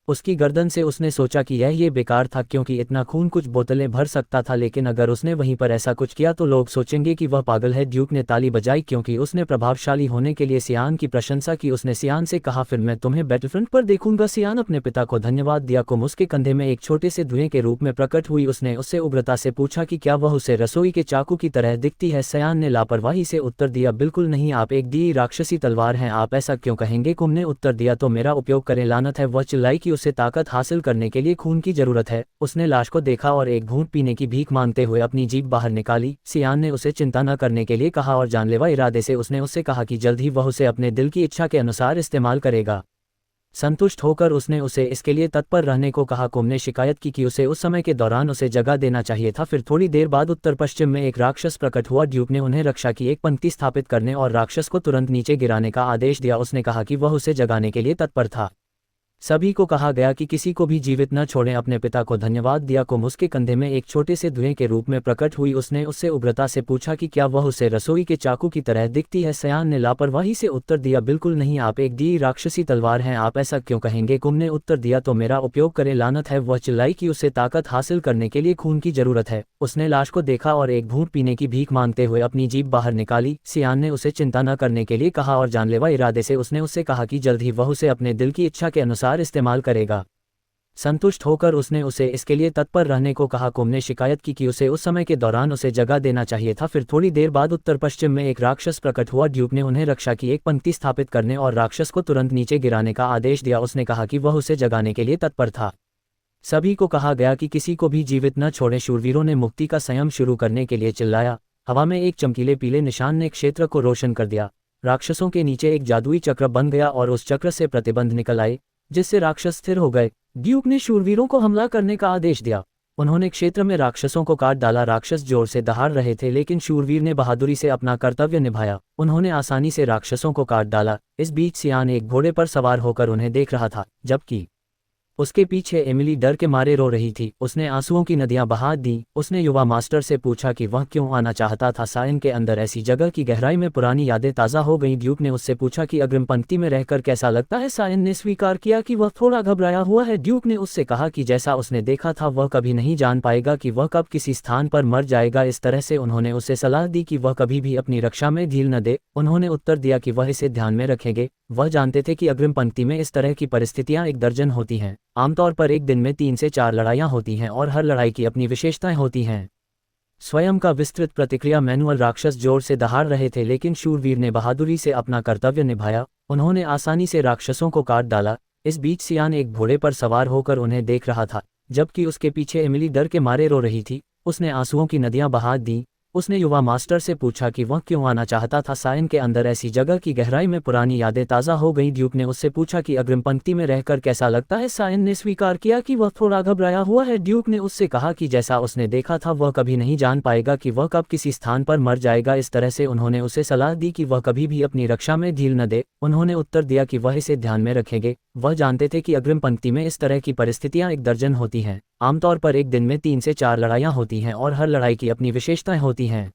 उसकी गर्दन से उसने सोचा कि यह बेकार था, क्योंकि इतना खून कुछ बोतलें भर सकता था, लेकिन अगर उसने वहीं पर ऐसा कुछ किया तो लोग सोचेंगे कि वह पागल है। ड्यूक ने ताली बजाई क्योंकि उसने प्रभावशाली होने के लिए सियान की प्रशंसा की। उसने सियान से कहा, फिर मैं तुम्हें बैटलफ्रंट पर देखूंगा। सियान अपने पिता को धन्यवाद दिया। कुम उसके कंधे में एक छोटे से धुएं के रूप में प्रकट हुई। उसने उससे उग्रता से पूछा कि क्या वह उसे रसोई के चाकू की तरह दिखती है। सियान ने लापरवाही से उत्तर दिया, बिल्कुल नहीं, आप एक दी राक्षसी तलवार हैं, आप ऐसा क्यों कहेंगे। कुम ने उत्तर दिया, तो मेरा उपयोग करें, लानत है। वह चिल्लाई कि उसे ताकत हासिल करने के लिए खून की जरूरत है। उसने लाश को देखा और एक घूंट पीने की भीख मांगते हुए अपनी जीभ बाहर निकाली। सियान ने उसे चिंता न करने के लिए कहा और जानलेवा इरादे से उसने उससे कहा कि जल्द ही वह उसे अपने दिल की इच्छा के अनुसार इस्तेमाल करेगा। संतुष्ट होकर उसने उसे इसके लिए तत्पर रहने को कहा। कुम ने शिकायत की कि उसे उस समय के दौरान उसे जगह देना चाहिए था। फिर थोड़ी देर बाद उत्तर पश्चिम में एक राक्षस प्रकट हुआ। ड्यूक ने उन्हें रक्षा की एक पंक्ति स्थापित करने और राक्षस को तुरंत नीचे गिराने का आदेश दिया। उसने कहा कि वह उसे जगाने के लिए तत्पर था। सभी को कहा गया कि किसी को भी जीवित न छोड़ें। अपने पिता को धन्यवाद दिया। कुम उसके कंधे में एक छोटे से धुएं के रूप में प्रकट हुई। उसने उससे उग्रता से पूछा कि क्या वह उसे रसोई के चाकू की तरह दिखती है। सयान ने लापरवाही से उत्तर दिया, बिल्कुल नहीं, आप एक दी राक्षसी तलवार हैं, आप ऐसा क्यों कहेंगे। कुम ने उत्तर दिया, तो मेरा उपयोग करें, लानत है। वह चिल्लाई कि उसे ताकत हासिल करने के लिए खून की जरूरत है। उसने लाश को देखा और एक घूंट पीने की भीख मांगते हुए अपनी जीभ बाहर निकाली। सियान ने उसे चिंता न करने के लिए कहा और जानलेवा इरादे से उसने उससे कहा कि जल्द ही वह उसे अपने दिल की इच्छा के अनुसार इस्तेमाल करेगा। संतुष्ट होकर उसने उसे इसके लिए तत्पर रहने को कहा। कुम ने शिकायत की कि उसे उस समय के दौरान उसे जगह देना चाहिए था। फिर थोड़ी देर बाद उत्तर पश्चिम में एक राक्षस प्रकट हुआ। ड्यूक ने उन्हें रक्षा की एक पंक्ति स्थापित करने और राक्षस को तुरंत नीचे गिराने का आदेश दिया। उसने कहा कि वह उसे जगाने के लिए तत्पर था। सभी को कहा गया कि किसी को भी जीवित न छोड़ें। शूरवीरों ने मुक्ति का संयम शुरू करने के लिए चिल्लाया। हवा में एक चमकीले पीले निशान ने क्षेत्र को रोशन कर दिया। राक्षसों के नीचे एक जादुई चक्र बन गया और उस चक्र से प्रतिबंध निकल आए, जिससे राक्षस स्थिर हो गए। ड्यूक ने शूरवीरों को हमला करने का आदेश दिया। उन्होंने क्षेत्र में राक्षसों को काट डाला। राक्षस जोर से दहाड़ रहे थे, लेकिन शूरवीर ने बहादुरी से अपना कर्तव्य निभाया। उन्होंने आसानी से राक्षसों को काट डाला। इस बीच सियान एक घोड़े पर सवार होकर उन्हें देख रहा था, जबकि उसके पीछे एमिली डर के मारे रो रही थी। उसने आंसुओं की नदियां बहा दी। उसने युवा मास्टर से पूछा कि वह क्यों आना चाहता था। सायन के अंदर ऐसी जगह की गहराई में पुरानी यादें ताज़ा हो गईं। ड्यूक ने उससे पूछा कि अग्रिम पंक्ति में रहकर कैसा लगता है। सायन ने स्वीकार किया कि वह थोड़ा घबराया हुआ है। ड्यूक ने उससे कहा कि जैसा उसने देखा था वह कभी नहीं जान पाएगा कि वह कब किसी स्थान पर मर जाएगा। इस तरह से उन्होंने उसे सलाह दी कि वह कभी भी अपनी रक्षा में ढील न दे। उन्होंने उत्तर दिया कि वह इसे ध्यान में रखेंगे। वह जानते थे कि अग्रिम पंक्ति में इस तरह की परिस्थितियां एक दर्जन होती हैं। आमतौर पर एक दिन में 3 से 4 लड़ाइयां होती हैं और हर लड़ाई की अपनी विशेषताएं होती हैं। स्वयं का विस्तृत प्रतिक्रिया मैनुअल। राक्षस जोर से दहाड़ रहे थे, लेकिन शूरवीर ने बहादुरी से अपना कर्तव्य निभाया। उन्होंने आसानी से राक्षसों को काट डाला। इस बीच सियान एक घोड़े पर सवार होकर उन्हें देख रहा था, जबकि उसके पीछे एमिली डर के मारे रो रही थी। उसने आंसुओं की नदियां बहा दी। उसने युवा मास्टर से पूछा कि वह क्यों आना चाहता था। सायन के अंदर ऐसी जगह की गहराई में पुरानी यादें ताज़ा हो गईं। ड्यूक ने उससे पूछा कि अग्रिम पंक्ति में रहकर कैसा लगता है। सायन ने स्वीकार किया कि वह थोड़ा घबराया हुआ है। ड्यूक ने उससे कहा कि जैसा उसने देखा था वह कभी नहीं जान पाएगा कि वह कब किसी स्थान पर मर जाएगा। इस तरह से उन्होंने उसे सलाह दी कि वह कभी भी अपनी रक्षा में ढील न दे। उन्होंने उत्तर दिया कि वह इसे ध्यान में रखेंगे। वह जानते थे कि अग्रिम पंक्ति में इस तरह की परिस्थितियां एक दर्जन होती हैं। आमतौर पर एक दिन में 3 से 4 लड़ाइयां होती हैं और हर लड़ाई की अपनी विशेषताएं होती हैं।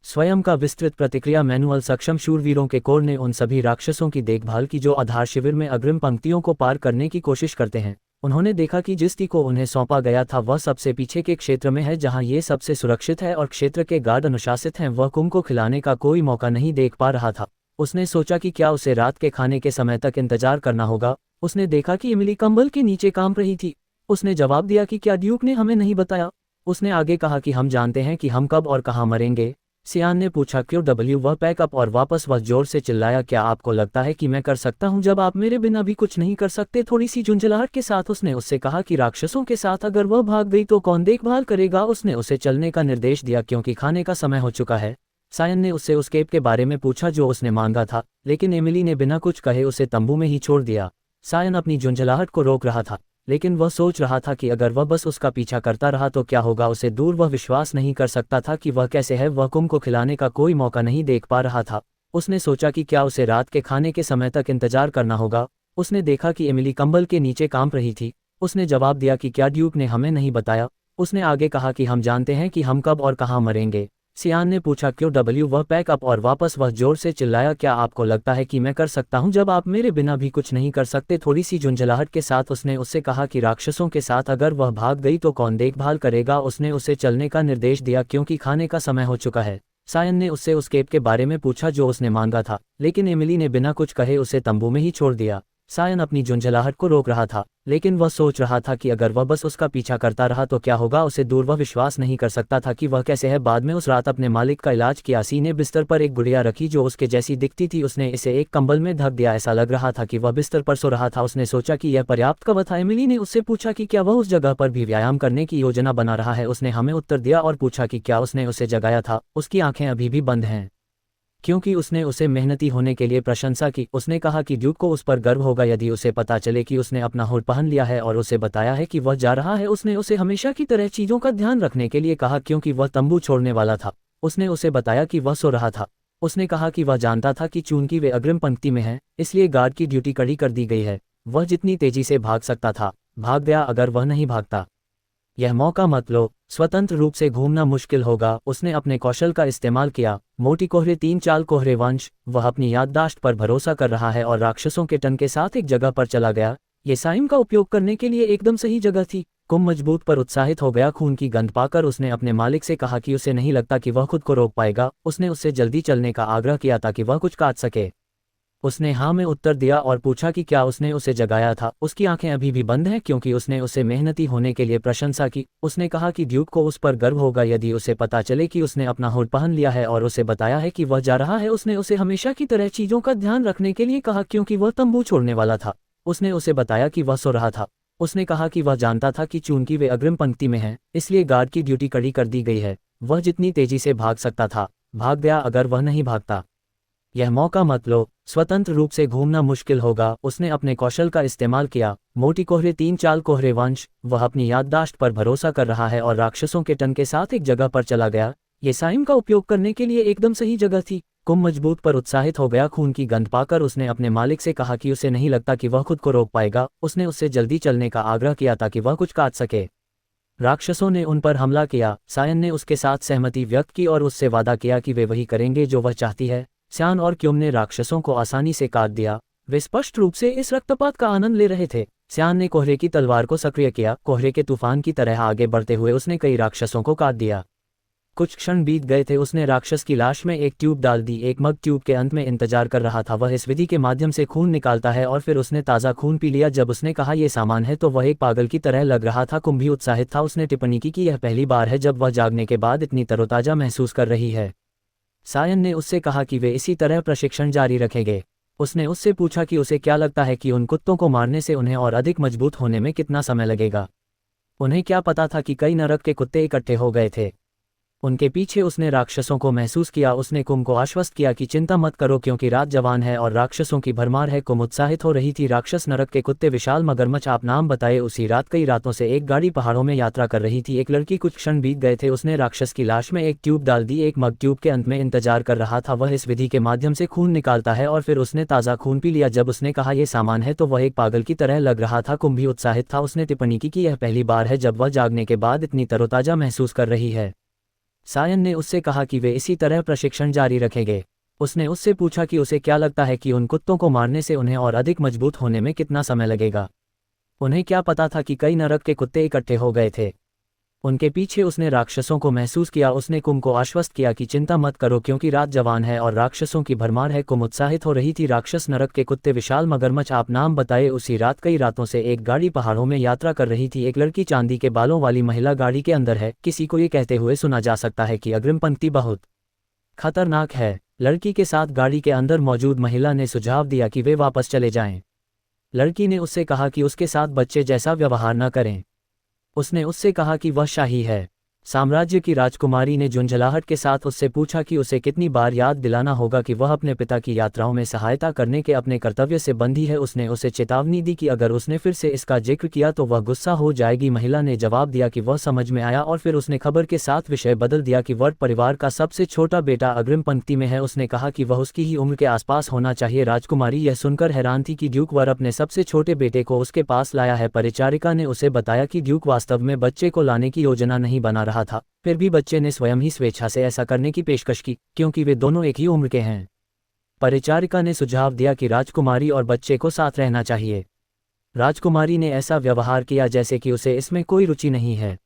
स्वयं का विस्तृत प्रतिक्रिया मैनुअल। सक्षम शूरवीरों के कोर ने उन सभी राक्षसों की देखभाल की जो आधार शिविर में अग्रिम पंक्तियों को पार करने की कोशिश करते हैं। उन्होंने देखा कि जिस ती को उन्हें सौंपा गया था वह सबसे पीछे के क्षेत्र में है, जहां ये सबसे सुरक्षित है और क्षेत्र के गार्ड अनुशासित हैं। वह कुम को खिलाने का कोई मौका नहीं देख पा रहा था। उसने सोचा कि क्या उसे रात के खाने के समय तक इंतजार करना होगा। उसने देखा कि एमिली कंबल के नीचे काम रही थी। उसने जवाब दिया कि क्या ड्यूक ने हमें नहीं बताया। उसने आगे कहा कि हम जानते हैं कि हम कब और कहाँ मरेंगे। सियान ने पूछा क्यों। वह पैकअप और वापस। वह जोर से चिल्लाया, क्या आपको लगता है कि मैं कर सकता हूं जब आप मेरे बिना भी कुछ नहीं कर सकते। थोड़ी सी झुंझलाहट के साथ उसने उससे कहा कि राक्षसों के साथ अगर वह भाग गई तो कौन देखभाल करेगा। उसने उसे चलने का निर्देश दिया क्योंकि खाने का समय हो चुका है। सायन ने उससे उस केप के बारे में पूछा जो उसने मांगा था, लेकिन एमिली ने बिना कुछ कहे उसे तंबू में ही छोड़ दिया। सायन अपनी झुंझलाहट को रोक रहा था, लेकिन वह सोच रहा था कि अगर वह बस उसका पीछा करता रहा तो क्या होगा। उसे दूर वह विश्वास नहीं कर सकता था कि वह कैसे है। वह कुम को खिलाने का कोई मौका नहीं देख पा रहा था। उसने सोचा कि क्या उसे रात के खाने के समय तक इंतजार करना होगा। उसने देखा कि एमिली कंबल के नीचे कांप रही थी। उसने जवाब दिया कि क्या ड्यूक ने हमें नहीं बताया। उसने आगे कहा कि हम जानते हैं कि हम कब और कहाँ मरेंगे। सियान ने पूछा क्यों। वह पैकअप और वापस। वह जोर से चिल्लाया, क्या आपको लगता है कि मैं कर सकता हूं जब आप मेरे बिना भी कुछ नहीं कर सकते। थोड़ी सी झुंझलाहट के साथ उसने उससे कहा कि राक्षसों के साथ अगर वह भाग गई तो कौन देखभाल करेगा। उसने उसे चलने का निर्देश दिया क्योंकि खाने का समय हो चुका है। सायन ने उससे उस केप के बारे में पूछा जो उसने मांगा था, लेकिन एमिली ने बिना कुछ कहे उसे तंबू में ही छोड़ दिया। सायन अपनी झुंझलाहट को रोक रहा था, लेकिन वह सोच रहा था कि अगर वह बस उसका पीछा करता रहा तो क्या होगा। उसे दूर वह विश्वास नहीं कर सकता था कि वह कैसे है। बाद में उस रात अपने मालिक का इलाज किया। सी ने बिस्तर पर एक गुड़िया रखी जो उसके जैसी दिखती थी। उसने इसे एक कंबल में ढक दिया। ऐसा लग रहा था कि वह बिस्तर पर सो रहा था। उसने सोचा कि यह पर्याप्त कवर था। एमिली ने उससे पूछा कि क्या वह उस जगह पर भी व्यायाम करने की योजना बना रहा है। उसने हमें उत्तर दिया और पूछा कि क्या उसने उसे जगाया था। उसकी आंखें अभी भी बंद हैं क्योंकि उसने उसे मेहनती होने के लिए प्रशंसा की। उसने कहा कि ड्यूक को उस पर गर्व होगा यदि उसे पता चले कि उसने अपना हुड पहन लिया है और उसे बताया है कि वह जा रहा है। उसने उसे हमेशा की तरह चीज़ों का ध्यान रखने के लिए कहा क्योंकि वह तंबू छोड़ने वाला था। उसने उसे बताया कि वह सो रहा था। उसने कहा कि वह जानता था कि चूंकि वे अग्रिम पंक्ति में हैं, इसलिए गार्ड की ड्यूटी कड़ी कर दी गई है। वह जितनी तेजी से भाग सकता था भाग गया। अगर वह नहीं भागता, यह मौका मत लो। स्वतंत्र रूप से घूमना मुश्किल होगा। उसने अपने कौशल का इस्तेमाल किया। मोटी कोहरे 3 चाल कोहरे वंश। वह अपनी याददाश्त पर भरोसा कर रहा है और राक्षसों के टन के साथ एक जगह पर चला गया। ये साइम का उपयोग करने के लिए एकदम सही जगह थी। कुम मजबूत पर उत्साहित हो गया। खून की गंध पाकर उसने अपने मालिक से कहा कि उसे नहीं लगता कि वह खुद को रोक पाएगा। उसने उससे जल्दी चलने का आग्रह किया ताकि वह कुछ काट सके। उसने हाँ में उत्तर दिया और पूछा कि क्या उसने उसे जगाया था। उसकी आंखें अभी भी बंद हैं क्योंकि उसने उसे मेहनती होने के लिए प्रशंसा की। उसने कहा कि ड्यूक को उस पर गर्व होगा यदि उसे पता चले कि उसने अपना हुड पहन लिया है और उसे बताया है कि वह जा रहा है। उसने उसे हमेशा की तरह चीज़ों का ध्यान रखने के लिए कहा क्योंकि वह तंबू छोड़ने वाला था। उसने उसे बताया कि वह सो रहा था। उसने कहा कि वह जानता था कि चूंकि वे अग्रिम पंक्ति में हैं, इसलिए गार्ड की ड्यूटी कड़ी कर दी गई है। वह जितनी तेजी से भाग सकता था, भाग गया। अगर वह नहीं भागता, यह मौका मत लो, स्वतंत्र रूप से घूमना मुश्किल होगा। उसने अपने कौशल का इस्तेमाल किया। मोटी कोहरे 3 चाल कोहरे वंश। वह अपनी याददाश्त पर भरोसा कर रहा है और राक्षसों के टन के साथ एक जगह पर चला गया। ये साइम का उपयोग करने के लिए एकदम सही जगह थी। कुम मजबूत पर उत्साहित हो गया। खून की गंध पाकर उसने अपने मालिक से कहा कि उसे नहीं लगता कि वह खुद को रोक पाएगा। उसने उससे जल्दी चलने का आग्रह किया ताकि वह कुछ काट सके। राक्षसों ने उन पर हमला किया। सायन ने उसके साथ सहमति व्यक्त की और उससे वादा किया कि वे वही करेंगे जो वह चाहती है। स्यान और क्युम ने राक्षसों को आसानी से काट दिया। वे स्पष्ट रूप से इस रक्तपात का आनंद ले रहे थे। स्यान ने कोहरे की तलवार को सक्रिय किया। कोहरे के तूफान की तरह आगे बढ़ते हुए उसने कई राक्षसों को काट दिया। कुछ क्षण बीत गए थे। उसने राक्षस की लाश में एक ट्यूब डाल दी। एक मग ट्यूब के अंत में इंतजार कर रहा था। वह इस विधि के माध्यम से खून निकालता है और फिर उसने ताज़ा खून पी लिया। जब उसने कहा यह सामान है तो वह एक पागल की तरह लग रहा था। कुंभ भी उत्साहित था। उसने टिप्पणी की कि यह पहली बार है जब वह जागने के बाद इतनी तरोताज़ा महसूस कर रही है। सायन ने उससे कहा कि वे इसी तरह प्रशिक्षण जारी रखेंगे। उसने उससे पूछा कि उसे क्या लगता है कि उन कुत्तों को मारने से उन्हें और अधिक मजबूत होने में कितना समय लगेगा। उन्हें क्या पता था कि कई नरक के कुत्ते इकट्ठे हो गए थे। उनके पीछे उसने राक्षसों को महसूस किया। उसने कुम को आश्वस्त किया कि चिंता मत करो क्योंकि रात जवान है और राक्षसों की भरमार है। कुम उत्साहित हो रही थी। राक्षस नरक के कुत्ते विशाल मगरमच्छ। आप नाम बताए। उसी रात कई रातों से एक गाड़ी पहाड़ों में यात्रा कर रही थी। एक लड़की। कुछ क्षण बीत गए थे। उसने राक्षस की लाश में एक ट्यूब डाल दी। एक मग ट्यूब के अंत में इंतजार कर रहा था। वह इस विधि के माध्यम से खून निकालता है और फिर उसने ताज़ा खून पी लिया। जब उसने कहा यह सामान है तो वह एक पागल की तरह लग रहा था। कुम भी उत्साहित था। उसने टिप्पणी की कि यह पहली बार है जब वह जागने के बाद इतनी तरोताज़ा महसूस कर रही है। सायन ने उससे कहा कि वे इसी तरह प्रशिक्षण जारी रखेंगे। उसने उससे पूछा कि उसे क्या लगता है कि उन कुत्तों को मारने से उन्हें और अधिक मजबूत होने में कितना समय लगेगा। उन्हें क्या पता था कि कई नरक के कुत्ते इकट्ठे हो गए थे। उनके पीछे उसने राक्षसों को महसूस किया। उसने कुम को आश्वस्त किया कि चिंता मत करो क्योंकि रात जवान है और राक्षसों की भरमार है। कुम उत्साहित हो रही थी। राक्षस नरक के कुत्ते विशाल मगरमच्छ। आप नाम बताए। उसी रात कई रातों से एक गाड़ी पहाड़ों में यात्रा कर रही थी। एक लड़की। चांदी के बालों वाली महिला गाड़ी के अंदर है। किसी को ये कहते हुए सुना जा सकता है कि अग्रिम पंक्ति बहुत खतरनाक है। लड़की के साथ गाड़ी के अंदर मौजूद महिला ने सुझाव दिया कि वे वापस चले जाएं। लड़की ने उससे कहा कि उसके साथ बच्चे जैसा व्यवहार न करें। उसने उससे कहा कि वह शाही है। साम्राज्य की राजकुमारी ने झुंझलाहट के साथ उससे पूछा कि उसे कितनी बार याद दिलाना होगा कि वह अपने पिता की यात्राओं में सहायता करने के अपने कर्तव्य से बंधी है। उसने उसे चेतावनी दी कि अगर उसने फिर से इसका जिक्र किया तो वह गुस्सा हो जाएगी। महिला ने जवाब दिया कि वह समझ में आया और फिर उसने खबर के साथ विषय बदल दिया कि वर्ट परिवार का सबसे छोटा बेटा अग्रिम पंक्ति में है। उसने कहा कि वह उसकी ही उम्र के आसपास होना चाहिए। राजकुमारी यह सुनकर हैरान थी कि ड्यूक वर अपने सबसे छोटे बेटे को उसके पास लाया है। परिचारिका ने उसे बताया कि ड्यूक वास्तव में बच्चे को लाने की योजना नहीं बना रहा था, फिर भी बच्चे ने स्वयं ही स्वेच्छा से ऐसा करने की पेशकश की क्योंकि वे दोनों एक ही उम्र के हैं। परिचारिका ने सुझाव दिया कि राजकुमारी और बच्चे को साथ रहना चाहिए। राजकुमारी ने ऐसा व्यवहार किया जैसे कि उसे इसमें कोई रुचि नहीं है।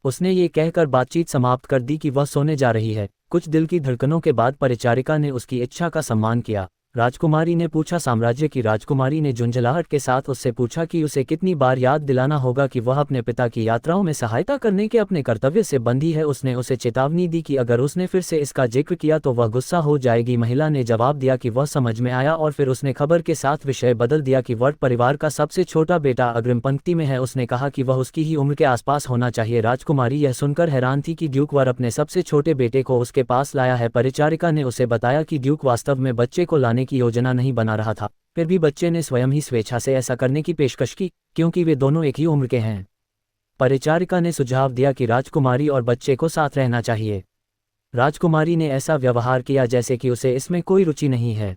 उसने ये कहकर बातचीत समाप्त कर दी कि वह सोने जा रही है। कुछ दिल की धड़कनों के बाद परिचारिका ने उसकी इच्छा का सम्मान किया। राजकुमारी ने पूछा। साम्राज्य की राजकुमारी ने झुंझलाहट के साथ उससे पूछा कि उसे कितनी बार याद दिलाना होगा कि वह अपने पिता की यात्राओं में सहायता करने के अपने कर्तव्य से बंधी है। उसने उसे चेतावनी दी कि अगर उसने फिर से इसका जिक्र किया तो वह गुस्सा हो जाएगी। महिला ने जवाब दिया कि वह समझ में आया और फिर उसने खबर के साथ विषय बदल दिया कि वर्ट परिवार का सबसे छोटा बेटा अग्रिम पंक्ति में है। उसने कहा कि वह उसकी ही उम्र के आसपास होना चाहिए। राजकुमारी यह सुनकर हैरान थी कि ड्यूक वर अपने सबसे छोटे बेटे को उसके पास लाया है। परिचारिका ने उसे बताया कि ड्यूक वास्तव में बच्चे को लाने की योजना नहीं बना रहा था, फिर भी बच्चे ने स्वयं ही स्वेच्छा से ऐसा करने की पेशकश की क्योंकि वे दोनों एक ही उम्र के हैं। परिचारिका ने सुझाव दिया कि राजकुमारी और बच्चे को साथ रहना चाहिए। राजकुमारी ने ऐसा व्यवहार किया जैसे कि उसे इसमें कोई रुचि नहीं है।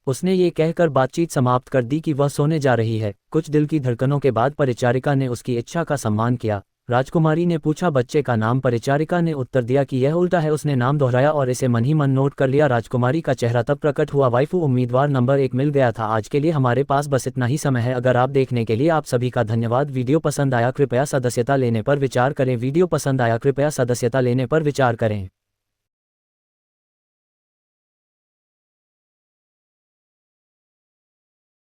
उसने ये कहकर बातचीत समाप्त कर दी कि वह सोने जा रही है। कुछ दिल की धड़कनों के बाद परिचारिका ने उसकी इच्छा का सम्मान किया। राजकुमारी ने पूछा बच्चे का नाम। परिचारिका ने उत्तर दिया कि यह उल्टा है। उसने नाम दोहराया और इसे मन ही मन नोट कर लिया। राजकुमारी का चेहरा तब प्रकट हुआ। वाइफू उम्मीदवार नंबर 1 मिल गया था। आज के लिए हमारे पास बस इतना ही समय है। अगर आप देखने के लिए आप सभी का धन्यवाद। वीडियो पसंद आया कृपया सदस्यता लेने पर विचार करें। वीडियो पसंद आया कृपया सदस्यता लेने पर विचार करें।